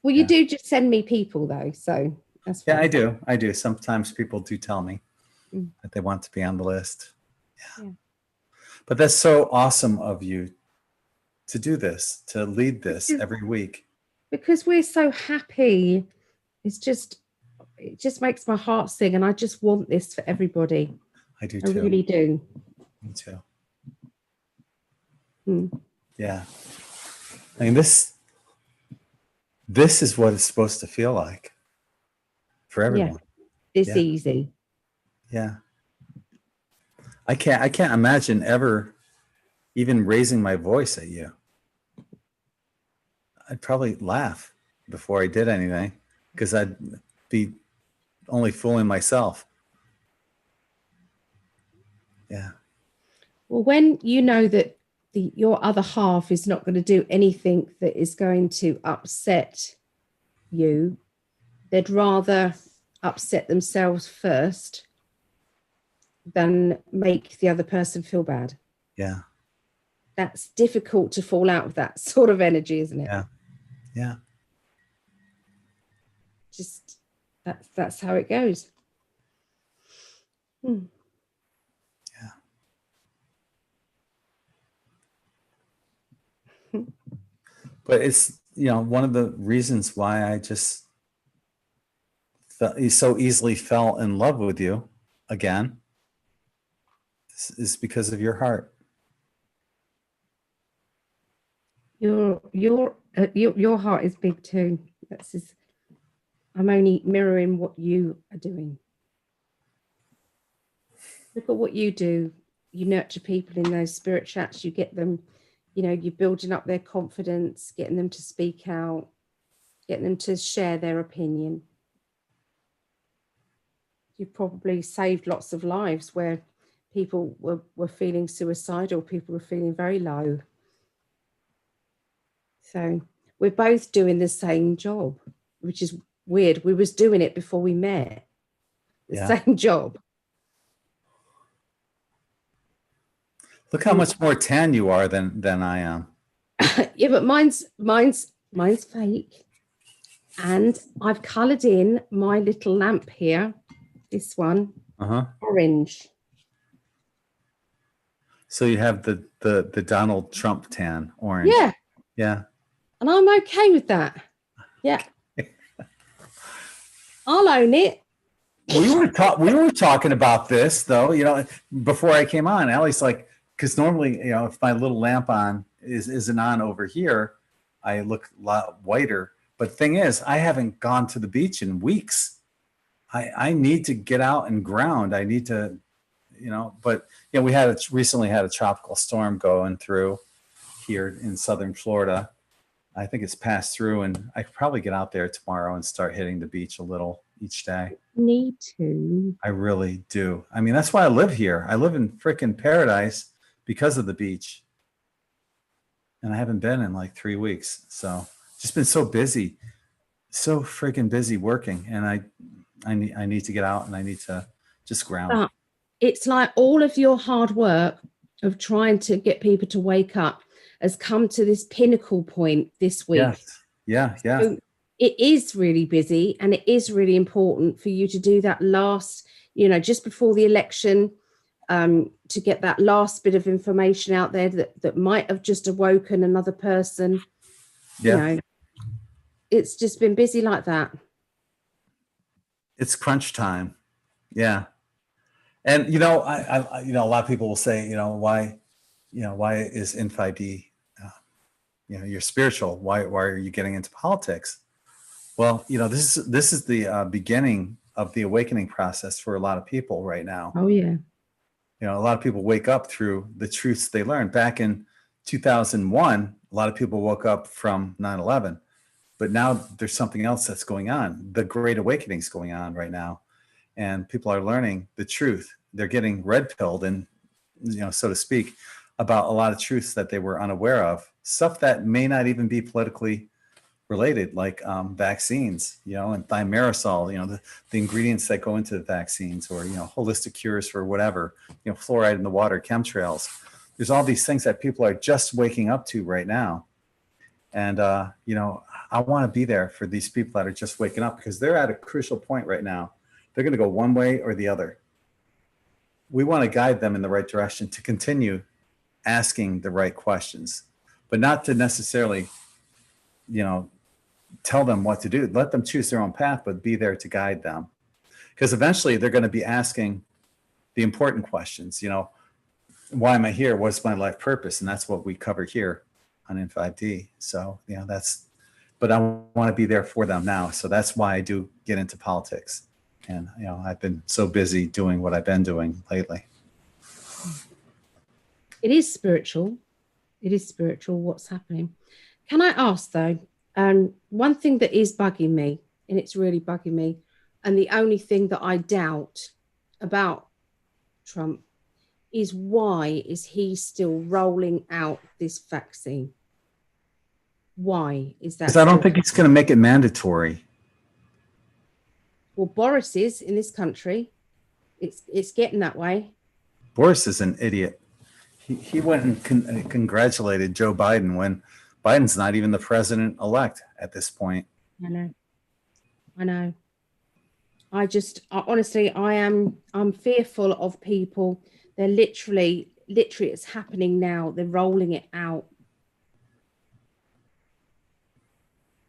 Well, you do just send me people though, so that's fine. Yeah, I do. Sometimes people do tell me. that they want to be on the list. Yeah. But that's so awesome of you to do this, to lead this every week. Because we're so happy. It just makes my heart sing, and I just want this for everybody. I do I too. really do. Me too. Mm. Yeah. I mean, this is what it's supposed to feel like for everyone. Yeah. It's easy. Yeah. I can't imagine ever even raising my voice at you. I'd probably laugh before I did anything, because I'd be only fooling myself. Yeah. Well, when you know that your other half is not going to do anything that is going to upset you, they'd rather upset themselves first than make the other person feel bad. Yeah. That's difficult to fall out of that sort of energy, isn't it? Yeah. Yeah. Just that's how it goes. Hmm. Yeah. But it's, one of the reasons why I just so easily fell in love with you again is because of your heart. Your heart is big too. I'm only mirroring what you are doing. Look at what you do. You nurture people in those spirit chats. You get them, you're building up their confidence, getting them to speak out, getting them to share their opinion. You've probably saved lots of lives where people were feeling suicidal, people were feeling very low. So we're both doing the same job, which is weird. We was doing it before we met. The same job. Look how much more tan you are than I am. Yeah, but mine's fake. And I've coloured in my little lamp here. This one, orange. So you have the Donald Trump tan, orange. Yeah. Yeah. And I'm okay with that. Yeah. I'll own it. We were talking about this though, before I came on. Allie's like, because normally, if my little lamp on isn't on over here, I look a lot whiter. But the thing is, I haven't gone to the beach in weeks. I need to get out and ground. I need to, but we recently had a tropical storm going through here in southern Florida. I think it's passed through, and I could probably get out there tomorrow and start hitting the beach a little each day. Need to. I really do. I mean, that's why I live here. I live in freaking paradise because of the beach. And I haven't been in like 3 weeks. So just been so busy, so freaking busy working. And I need to get out, and I need to just ground. But it's like all of your hard work of trying to get people to wake up has come to this pinnacle point this week. Yes. Yeah. Yeah. So it is really busy, and it is really important for you to do that last, just before the election, to get that last bit of information out there that might have just awoken another person. Yeah. It's just been busy like that. It's crunch time. Yeah. And, I a lot of people will say, why is Infi-D, you're spiritual. Why are you getting into politics? Well, this is the beginning of the awakening process for a lot of people right now. Oh, yeah. A lot of people wake up through the truths they learned. Back in 2001, a lot of people woke up from 9/11. But now there's something else that's going on. The Great Awakening is going on right now. And people are learning the truth. They're getting red-pilled, and, so to speak, about a lot of truths that they were unaware of. Stuff that may not even be politically related, like vaccines, and thimerosal, the ingredients that go into the vaccines, or, holistic cures for whatever, fluoride in the water, chemtrails. There's all these things that people are just waking up to right now. And, I want to be there for these people that are just waking up, because they're at a crucial point right now. They're going to go one way or the other. we want to guide them in the right direction to continue asking the right questions, but not to necessarily, tell them what to do. Let them choose their own path, but be there to guide them. Because eventually they're going to be asking the important questions, why am I here? What's my life purpose? And that's what we cover here on In5D. So, but I want to be there for them now. So that's why I do get into politics. And, I've been so busy doing what I've been doing lately. It is spiritual. It is spiritual what's happening. Can I ask though, one thing that is bugging me, and it's really bugging me, and the only thing that I doubt about Trump is why is he still rolling out this vaccine? Why is that? Because I don't think he's going to make it mandatory. Well, Boris is in this country. It's getting that way. Boris is an idiot. He went and congratulated Joe Biden when Biden's not even the president-elect at this point. I know. Honestly, I'm fearful of people. They're literally, it's happening now. They're rolling it out.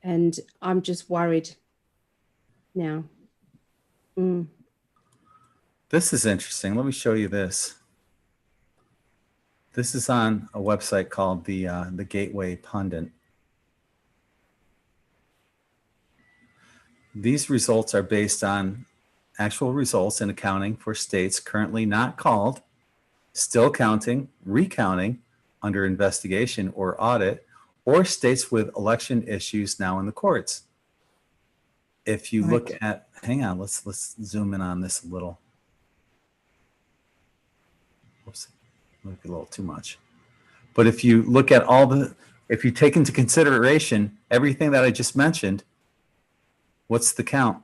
And I'm just worried now. This is interesting. Let me show you this. This is on a website called the Gateway Pundit. These results are based on actual results in accounting for states currently not called, still counting, recounting, under investigation or audit, or states with election issues now in the courts. If you look at, hang on, let's zoom in on this a little. Whoops, might be a little too much. But if you look at if you take into consideration everything that I just mentioned, what's the count?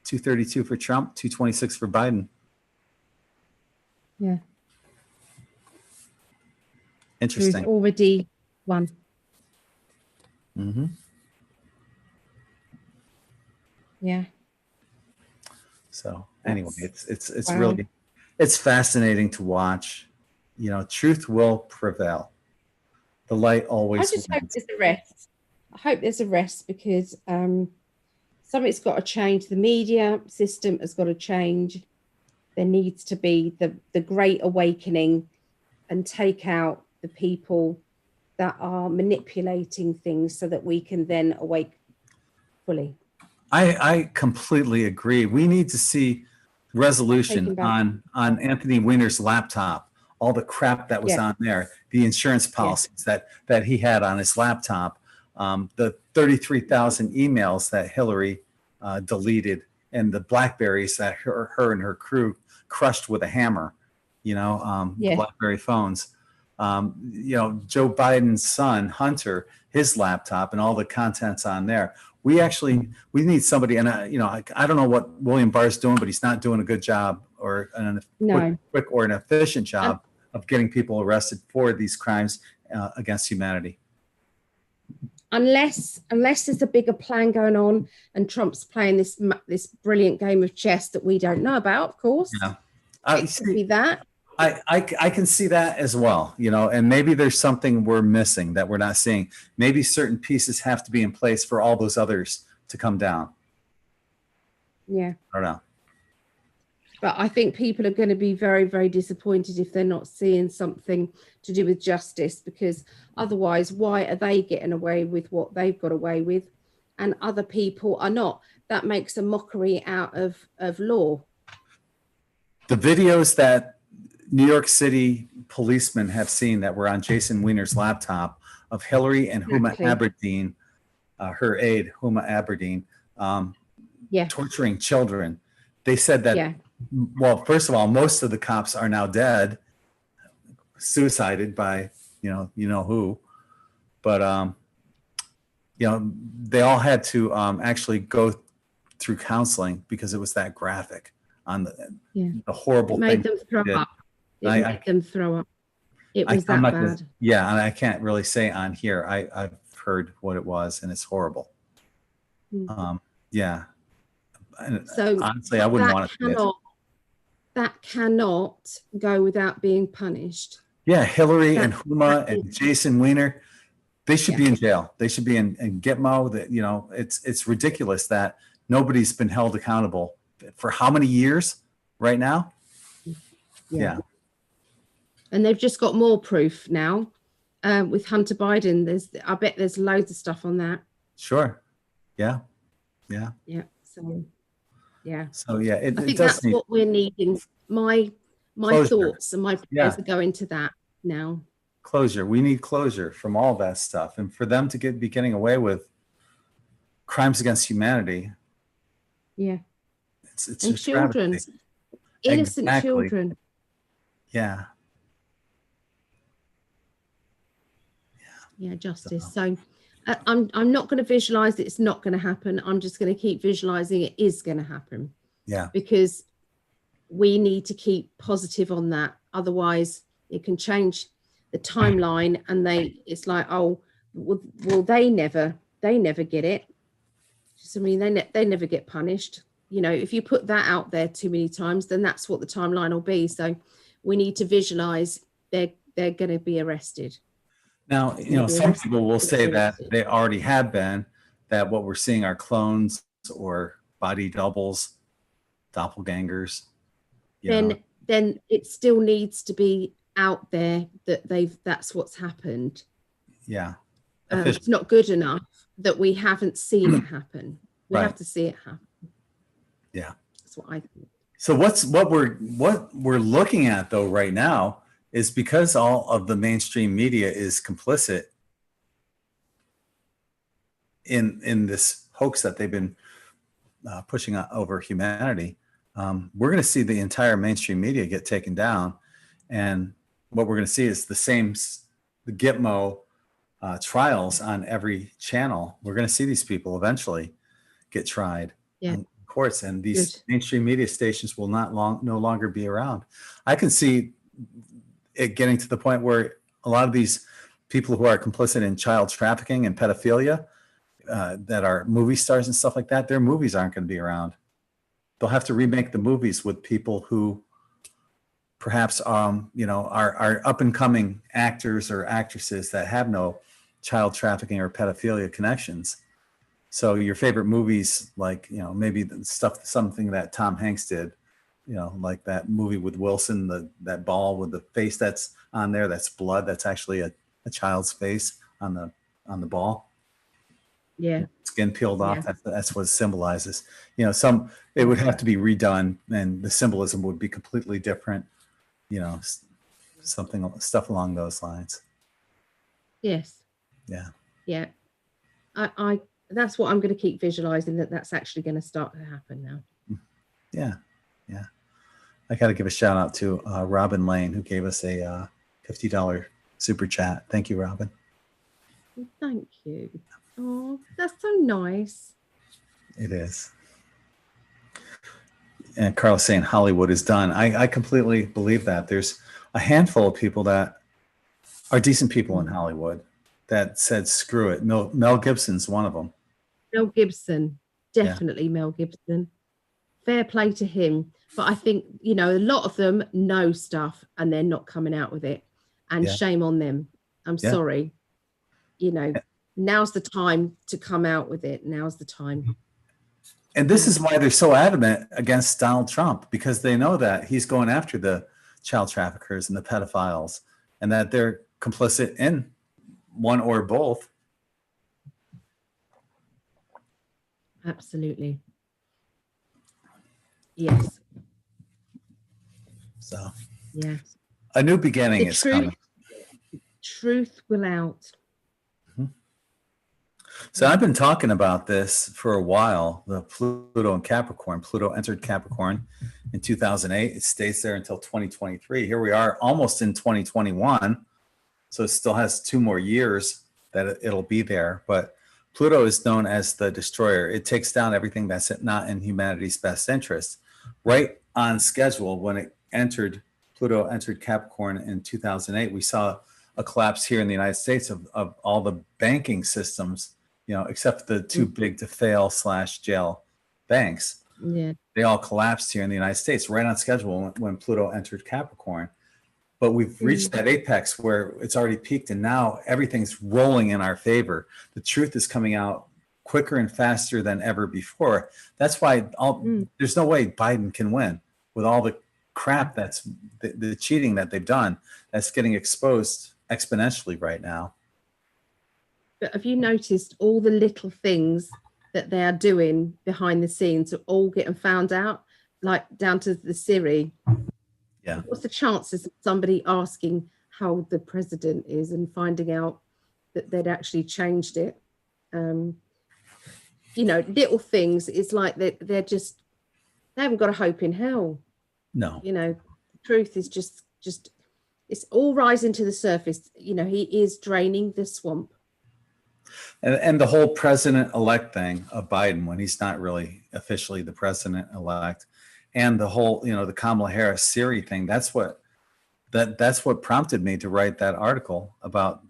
232 for Trump, 226 for Biden. Yeah. Interesting. There's already one. Mm-hmm. Yeah. So anyway, it's wow. Really, it's fascinating to watch. Truth will prevail. The light always. I just hope there's a rest. I hope there's a rest because something's got to change. The media system has got to change. There needs to be the great awakening and take out the people that are manipulating things so that we can then awake fully. I completely agree. We need to see resolution on Anthony Weiner's laptop, all the crap that was on there, the insurance policies that he had on his laptop, the 33,000 emails that Hillary deleted, and the BlackBerries that her and her crew crushed with a hammer, the BlackBerry phones. Joe Biden's son, Hunter, his laptop and all the contents on there. We need somebody, and I don't know what William Barr's doing, but he's not doing a good job or quick or an efficient job of getting people arrested for these crimes against humanity. Unless there's a bigger plan going on, and Trump's playing this brilliant game of chess that we don't know about, of course. Yeah, it could be that. I can see that as well, and maybe there's something we're missing that we're not seeing. Maybe certain pieces have to be in place for all those others to come down. Yeah. I don't know. But I think people are going to be very, very disappointed if they're not seeing something to do with justice, because otherwise, why are they getting away with what they've got away with and other people are not? That makes a mockery out of law. The videos that New York City policemen have seen that were on Jason Weiner's laptop of Hillary and Huma Aberdeen, her aide, Huma Aberdeen, torturing children. They said that, well, first of all, most of the cops are now dead, suicided by, who. But, they all had to actually go through counseling because it was that graphic on the horrible thing. It made them throw up. It made them throw up. It was that bad. Yeah, and I can't really say on here. I've heard what it was, and it's horrible. Yeah. So honestly, I wouldn't want to see it. that cannot go without being punished. Yeah, Hillary and That- Huma that and Jason Weiner, they should Yeah. be in jail. They should be in Gitmo. That, you know, it's ridiculous that nobody's been held accountable for how many years right now? Yeah. And they've just got more proof now with Hunter Biden. I bet there's loads of stuff on that. Sure. Yeah. Yeah. Yeah. So, yeah. So yeah, I it think does that's need what we're needing. My closure. thoughts and my prayers Yeah. are going to that now. Closure. We need closure from all that stuff, and for them to be getting away with crimes against humanity. Yeah. It's And a children, travesty. innocent Exactly. children. Yeah. Yeah, justice. So I'm not going to visualize it's not going to happen. I'm just going to keep visualizing it is going to happen. Yeah. Because we need to keep positive on that. Otherwise, it can change the timeline, and it's like, oh, well, they never get it. So, I mean, they never get punished. You know, if you put that out there too many times, then that's what the timeline will be. So we need to visualize they're going to be arrested. Now, you know, some people will say that they already have been, that what we're seeing are clones or body doubles, doppelgangers. Then it still needs to be out there that that's what's happened. Yeah. It's not good enough that we haven't seen it happen. We have to see it happen. Yeah. That's what I think. So what we're looking at though right now is, because all of the mainstream media is complicit in this hoax that they've been pushing over humanity, we're going to see the entire mainstream media get taken down, and what we're going to see is the Gitmo trials on every channel. We're going to see these people eventually get tried in courts, and these mainstream media stations will no longer be around. I can see it getting to the point where a lot of these people who are complicit in child trafficking and pedophilia, that are movie stars and stuff like that, their movies aren't going to be around. They'll have to remake the movies with people who perhaps you know, are up and coming actors or actresses that have no child trafficking or pedophilia connections. So your favorite movies, like, you know, maybe something that Tom Hanks did, you know, like that movie with Wilson, that ball with the face that's on there, that's blood, that's actually a child's face on the ball. Yeah. Skin peeled off. That's what it symbolizes. You know, it would have to be redone, and the symbolism would be completely different. You know, stuff along those lines. Yes. Yeah. Yeah. I that's what I'm going to keep visualizing, that's actually going to start to happen now. Yeah. Yeah. I got to give a shout out to Robin Lane, who gave us a $50 super chat. Thank you, Robin. Thank you. Oh, that's so nice. It is. And Carl's saying Hollywood is done. I completely believe that. There's a handful of people that are decent people in Hollywood that said, screw it. Mel Gibson's one of them. Mel Gibson, definitely Mel Gibson. Fair play to him. But I think, you know, a lot of them know stuff and they're not coming out with it. And shame on them. I'm sorry. You know, now's the time to come out with it. Now's the time. And this is why they're so adamant against Donald Trump, because they know that he's going after the child traffickers and the pedophiles, and that they're complicit in one or both. Absolutely. Yes. So, yeah. A new beginning is coming. Truth will out. So I've been talking about this for a while, the Pluto and Capricorn. Pluto entered Capricorn in 2008. It stays there until 2023. Here we are almost in 2021. So it still has 2 more years that it'll be there. But Pluto is known as the destroyer. It takes down everything that's not in humanity's best interest. Right on schedule, when Pluto entered Capricorn in 2008, we saw a collapse here in the United States of all the banking systems, you know, except the too big to fail / jail banks. Yeah. they all collapsed here in the United States, right on schedule when Pluto entered Capricorn. But we've reached that apex where it's already peaked, and now everything's rolling in our favor. The truth is coming out quicker and faster than ever before. That's why there's no way Biden can win with all the crap that's the cheating that they've done. That's getting exposed exponentially right now. But have you noticed all the little things that they are doing behind the scenes are all getting found out, like down to the Siri? Yeah. What's the chances of somebody asking how the president is and finding out that they'd actually changed it? You know, little things. It's like they're just, they haven't got a hope in hell. No. You know, the truth is just it's all rising to the surface. You know, he is draining the swamp. And the whole president-elect thing of Biden, when he's not really officially the president-elect, and the whole, you know, the Kamala Harris Siri thing, that's what prompted me to write that article about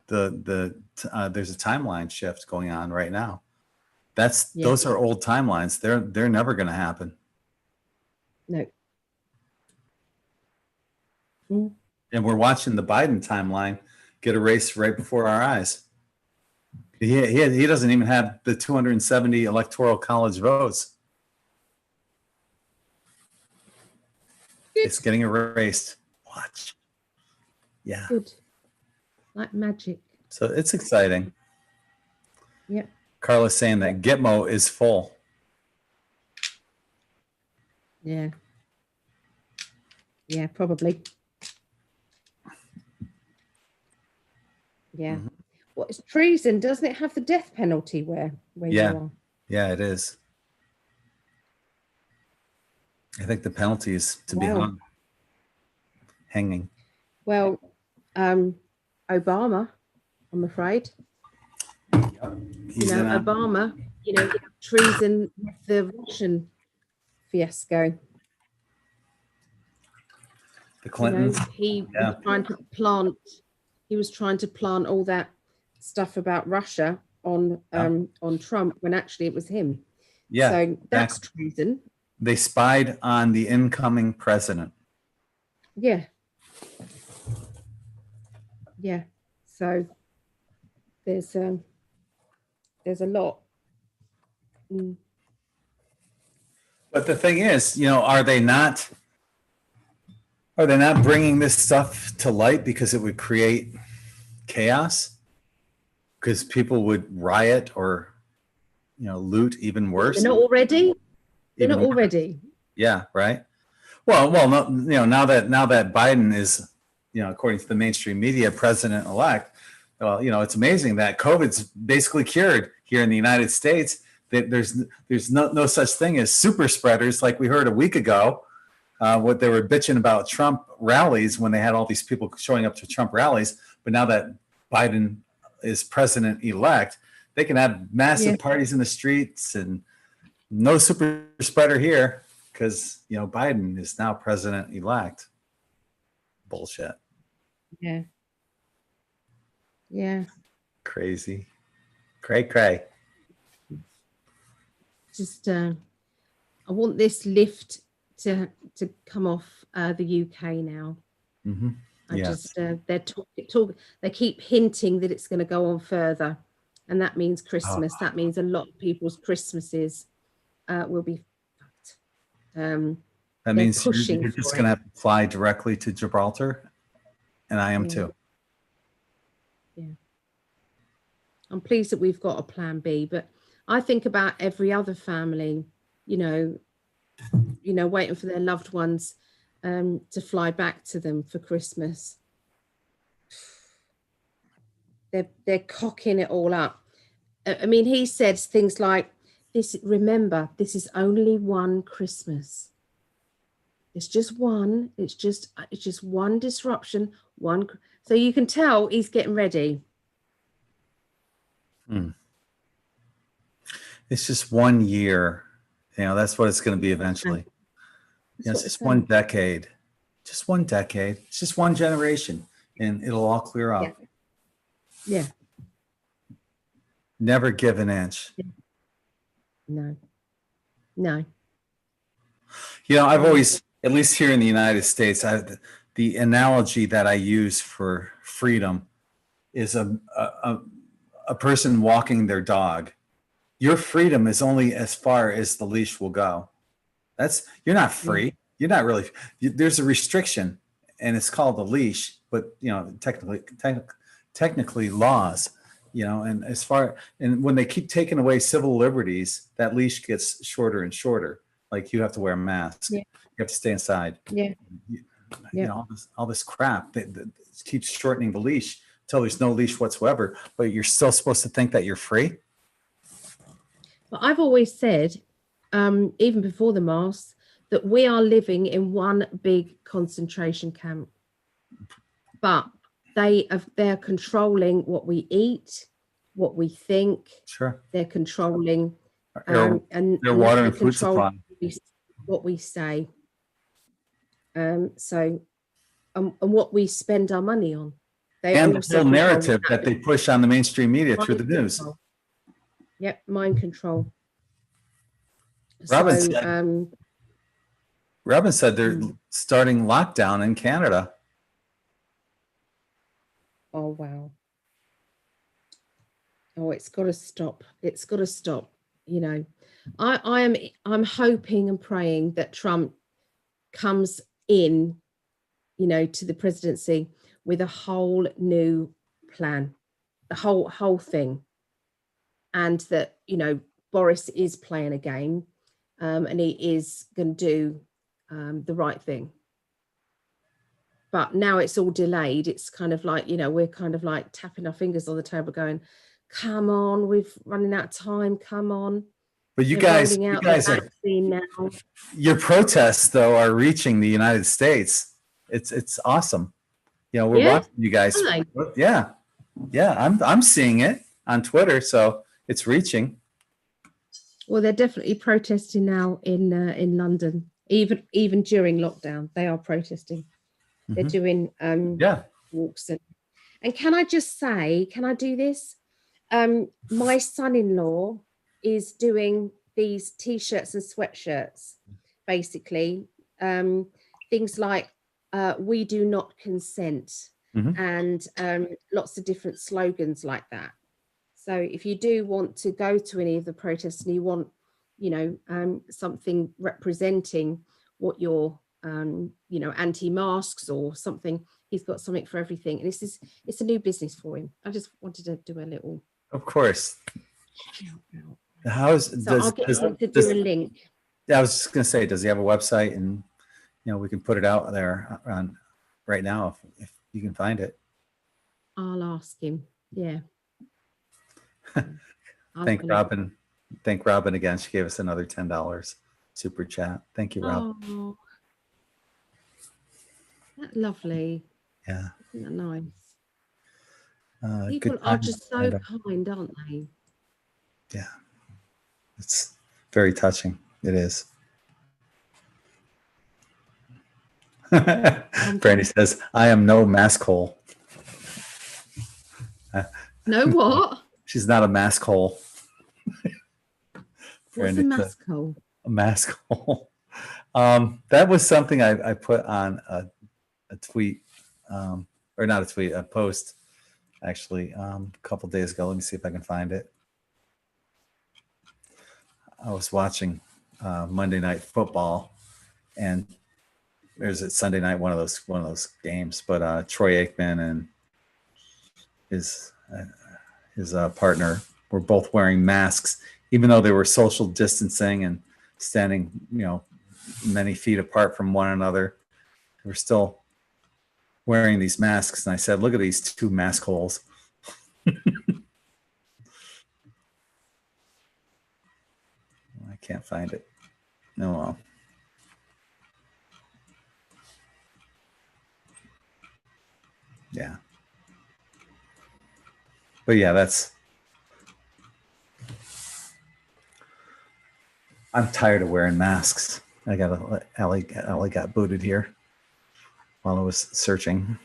there's a timeline shift going on right now. Those are old timelines. They're never going to happen. No. And we're watching the Biden timeline get erased right before our eyes. He doesn't even have the 270 electoral college votes. It's getting erased. Watch. Yeah. Good. Like magic. So it's exciting. Yep. Carla's saying that Gitmo is full. Yeah. Yeah, probably. Yeah. Mm-hmm. Well, it's treason. Doesn't it have the death penalty where you are? Yeah, it is. I think the penalty is to be hanging. Well, Obama, I'm afraid. Obama, treason with the Russian fiasco. The Clintons. He was trying to plant all that stuff about Russia on Trump when actually it was him. Yeah. So that's treason. They spied on the incoming president. Yeah. Yeah. So there's a lot. But the thing is, are they not bringing this stuff to light because it would create chaos? Because people would riot or, loot even worse. They're not already. They're not already. Yeah. Right. Well, no, now that Biden is, according to the mainstream media, president-elect, well, it's amazing that COVID's basically cured here in the United States. That there's no such thing as super spreaders like we heard a week ago. What they were bitching about Trump rallies when they had all these people showing up to Trump rallies. But now that Biden is president-elect, they can have massive parties in the streets and no super spreader here because, Biden is now president-elect. Bullshit. Yeah. Yeah. Crazy. Cray. Just, I want this lift to come off the UK now. Mm-hmm. They keep hinting that it's going to go on further, and that means Christmas. That means a lot of people's Christmases will be fucked. That means you're just going to have to fly directly to Gibraltar, and I am too. Yeah. I'm pleased that we've got a plan B, but I think about every other family, waiting for their loved ones to fly back to them for Christmas. They're cocking it all up. I mean, he said things like, remember, this is only one Christmas. It's just one. It's just one disruption. So you can tell he's getting ready. It's just 1 year. That's what it's going to be eventually. It's just one decade. Just one decade. It's just one generation, and it'll all clear up. Yeah. Never give an inch. No. You know, I've always, at least here in the United States, the analogy that I use for freedom is a person walking their dog. Your freedom is only as far as the leash will go. You're not free. You're not really. There's a restriction, and it's called a leash. But you know, technically laws. You know, and when they keep taking away civil liberties, that leash gets shorter and shorter. Like you have to wear a mask. Yeah. You have to stay inside. Yeah. You know, all this crap that keeps shortening the leash until there's no leash whatsoever. But you're still supposed to think that you're free. Well, I've always said, even before the masks, that we are living in one big concentration camp. But they're controlling what we eat, what we think. Sure. They're controlling and their water and food supply. What we say. And what we spend our money on. And the whole narrative that they push on the mainstream media through the news. Yep, mind control. Robin said they're starting lockdown in Canada. Oh wow. Oh, it's got to stop. It's got to stop. You know, I'm hoping and praying that Trump comes in, you know, to the presidency with a whole new plan, the whole thing, and that, you know, Boris is playing a game, and he is going to do the right thing. But now it's all delayed. It's kind of like, you know, we're kind of like tapping our fingers on the table going, come on, we're running out of time, come on. But you guys are, now. Your protests though are reaching the United States. It's awesome. You know, we're watching you guys. Yeah. I'm seeing it on Twitter, so it's reaching. Well, they're definitely protesting now in London. Even during lockdown, they are protesting. They're doing walks and can I just say, can I do this? My son-in-law is doing these t-shirts and sweatshirts, basically, things like we do not consent, and lots of different slogans like that. So if you do want to go to any of the protests and you want, you know, something representing what you're you know, anti-masks or something, he's got something for everything, and it's a new business for him. I just wanted to do a little. Of course. I'll get him to do a link. Yeah, I was just gonna say, does he have a website? And you know, we can put it out there on right now if you can find it. I'll ask him. Yeah. Thank Robin again. She gave us another $10 super chat. Thank you, Rob. Oh, that's lovely. Yeah. Isn't that nice? People are just so kind, aren't they? Yeah. It's very touching. It is. Brandy says, I am no mask hole. No what? She's not a mask hole. What's a mask hole? A mask hole. That was something I put on a tweet, or not a tweet, a post, actually, a couple days ago. Let me see if I can find it. I was watching Monday Night Football, and there's a Sunday night one of those games. But Troy Aikman and his partner were both wearing masks, even though they were social distancing and standing, you know, many feet apart from one another. They were still wearing these masks, and I said, "Look at these two mask holes." I can't find it. No, well. Yeah. But yeah, I'm tired of wearing masks. I got Ali got booted here while I was searching.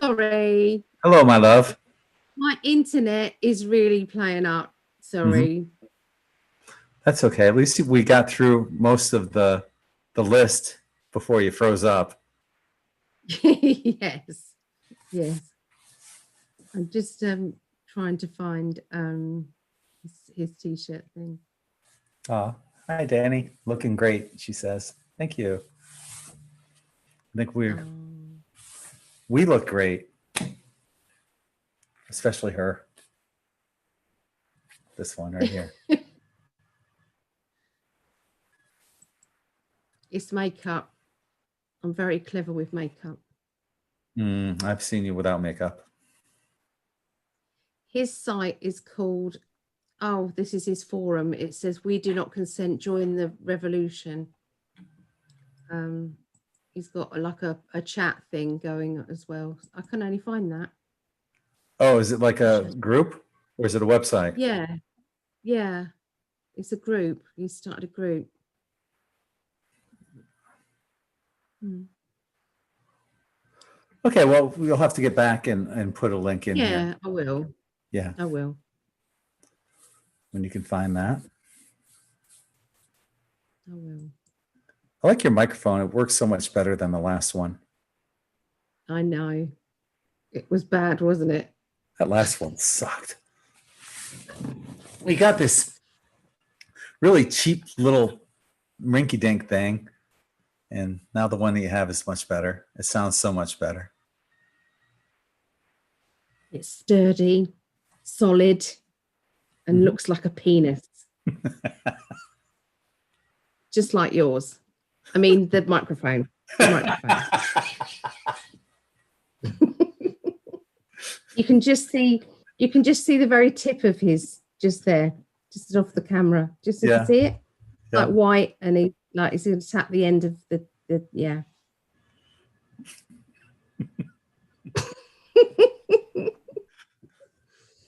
Sorry. Hello, my love. My internet is really playing up. Sorry. That's okay. At least we got through most of the list before you froze up. Yes. I'm just trying to find his t-shirt thing. Oh, hi, Danny. Looking great, she says. Thank you. I think we look great, especially her. This one right here. It's makeup. I'm very clever with makeup. I've seen you without makeup. His site is called, oh, this is his forum. It says, "We do not consent, join the revolution." He's got like a chat thing going as well. I can only find that. Oh, is it like a group or is it a website? Yeah. It's a group. He started a group. Okay, well, we'll have to get back and put a link in here. Yeah, I will. Yeah. I will. When you can find that. I will. I like your microphone. It works so much better than the last one. I know. It was bad, wasn't it? That last one sucked. We got this really cheap little rinky-dink thing, and now the one that you have is much better. It sounds so much better. It's sturdy, solid, and looks like a penis. Just like yours. I mean, the microphone. You can just see the very tip of his just there, just off the camera. Just so you can see it. Like white, and he's going to tap the end of the yeah.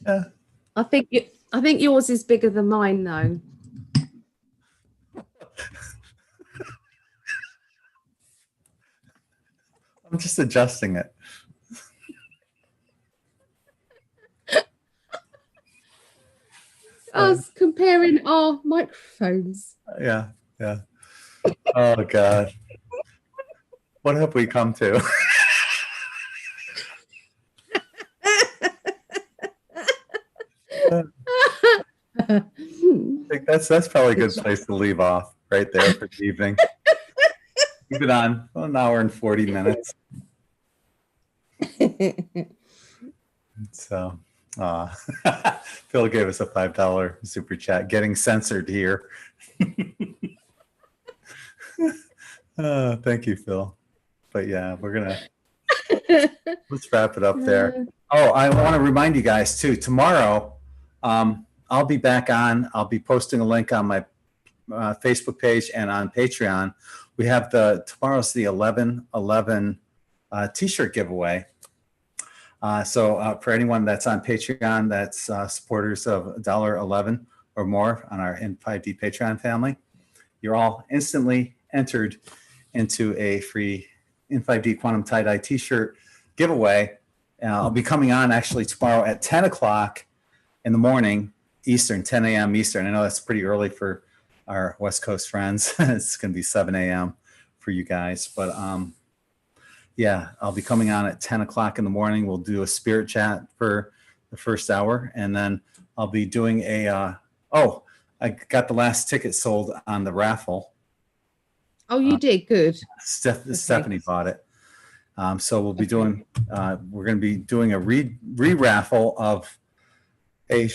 Yeah. I think yours is bigger than mine though. I'm just adjusting it. Us comparing our microphones. Yeah. Oh God. What have we come to? I think that's probably a good place to leave off right there for the evening. We've been on 1 hour and 40 minutes. So Phil gave us a $5 super chat. Getting censored here. Thank you, Phil. But yeah, let's wrap it up there. Oh, I want to remind you guys too, tomorrow, I'll be back on. I'll be posting a link on my Facebook page and on Patreon. We have tomorrow's the 11/11 t-shirt giveaway. So for anyone that's on Patreon, that's supporters of $1.11 or more on our N5D Patreon family, you're all instantly entered into a free N5D Quantum Tie-Dye t-shirt giveaway. I'll be coming on actually tomorrow at 10 o'clock in the morning Eastern, 10 a.m. Eastern. I know that's pretty early for our West Coast friends. It's going to be 7 a.m. for you guys. But yeah, I'll be coming on at 10 o'clock in the morning. We'll do a spirit chat for the first hour. And then I'll be doing I got the last ticket sold on the raffle. Oh, you did? Good. Stephanie bought it. So we'll be doing, we're going to be doing a re-raffle of a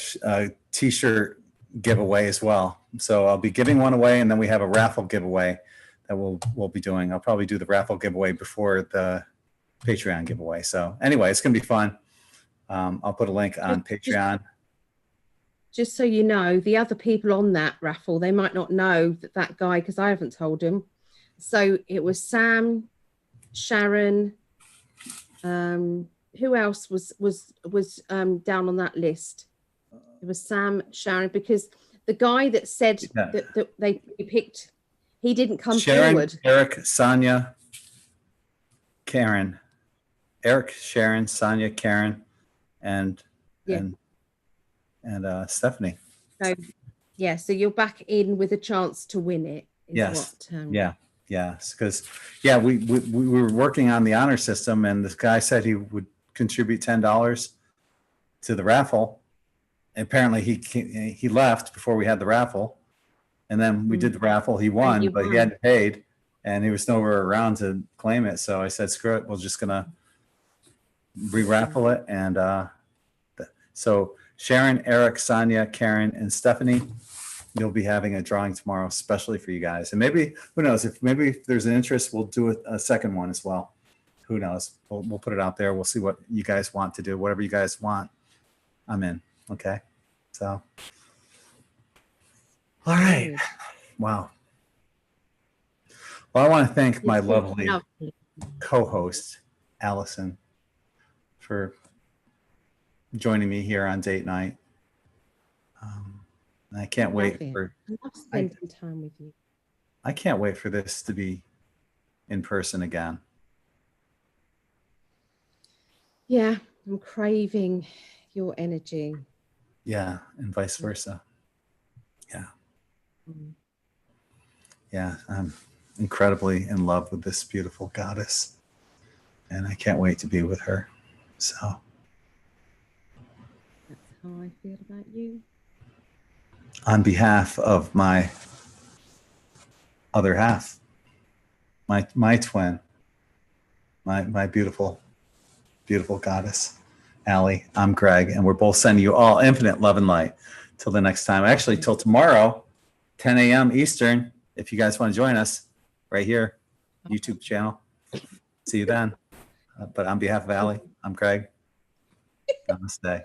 t-shirt giveaway as well. So I'll be giving one away, and then we have a raffle giveaway that we'll be doing. I'll probably do the raffle giveaway before the Patreon giveaway. So anyway, it's going to be fun. I'll put a link on Patreon. Just so you know, the other people on that raffle, they might not know that guy, because I haven't told him. So it was Sam, Sharon, who else was down on that list? It was Sam, Sharon, because the guy that said that they picked, he didn't come forward. Eric, Sonia, Karen. Eric, Sharon, Sonia, Karen, and Yeah. and Stephanie. So yeah, so you're back in with a chance to win it. Is Yes. What, Yeah. Because we were working on the honor system, and this guy said he would contribute $10 to the raffle. Apparently he left before we had the raffle, and then we did the raffle. He won, but he hadn't paid, and he was nowhere around to claim it. So I said, screw it, we're just gonna re-raffle it. And so Sharon, Eric, Sonia, Karen, and Stephanie, you'll be having a drawing tomorrow, especially for you guys. And maybe, who knows, if there's an interest, we'll do a second one as well. Who knows? We'll put it out there. We'll see what you guys want to do. Whatever you guys want, I'm in. Okay. So, all right. Wow. Well, I want to thank my lovely co-host, Alison, for joining me here on date night. And I can't wait for. I love spending time with you. I can't wait for this to be in person again. Yeah, I'm craving your energy. Yeah, and vice versa. Yeah. Yeah, I'm incredibly in love with this beautiful goddess, and I can't wait to be with her. So that's how I feel about you. On behalf of my other half, my twin, my beautiful goddess, Ali, I'm Gregg, and we're both sending you all infinite love and light. Till the next time, actually till tomorrow, 10 a.m. Eastern, if you guys want to join us right here, YouTube channel. See you then. But on behalf of Ali, I'm Gregg. Namaste.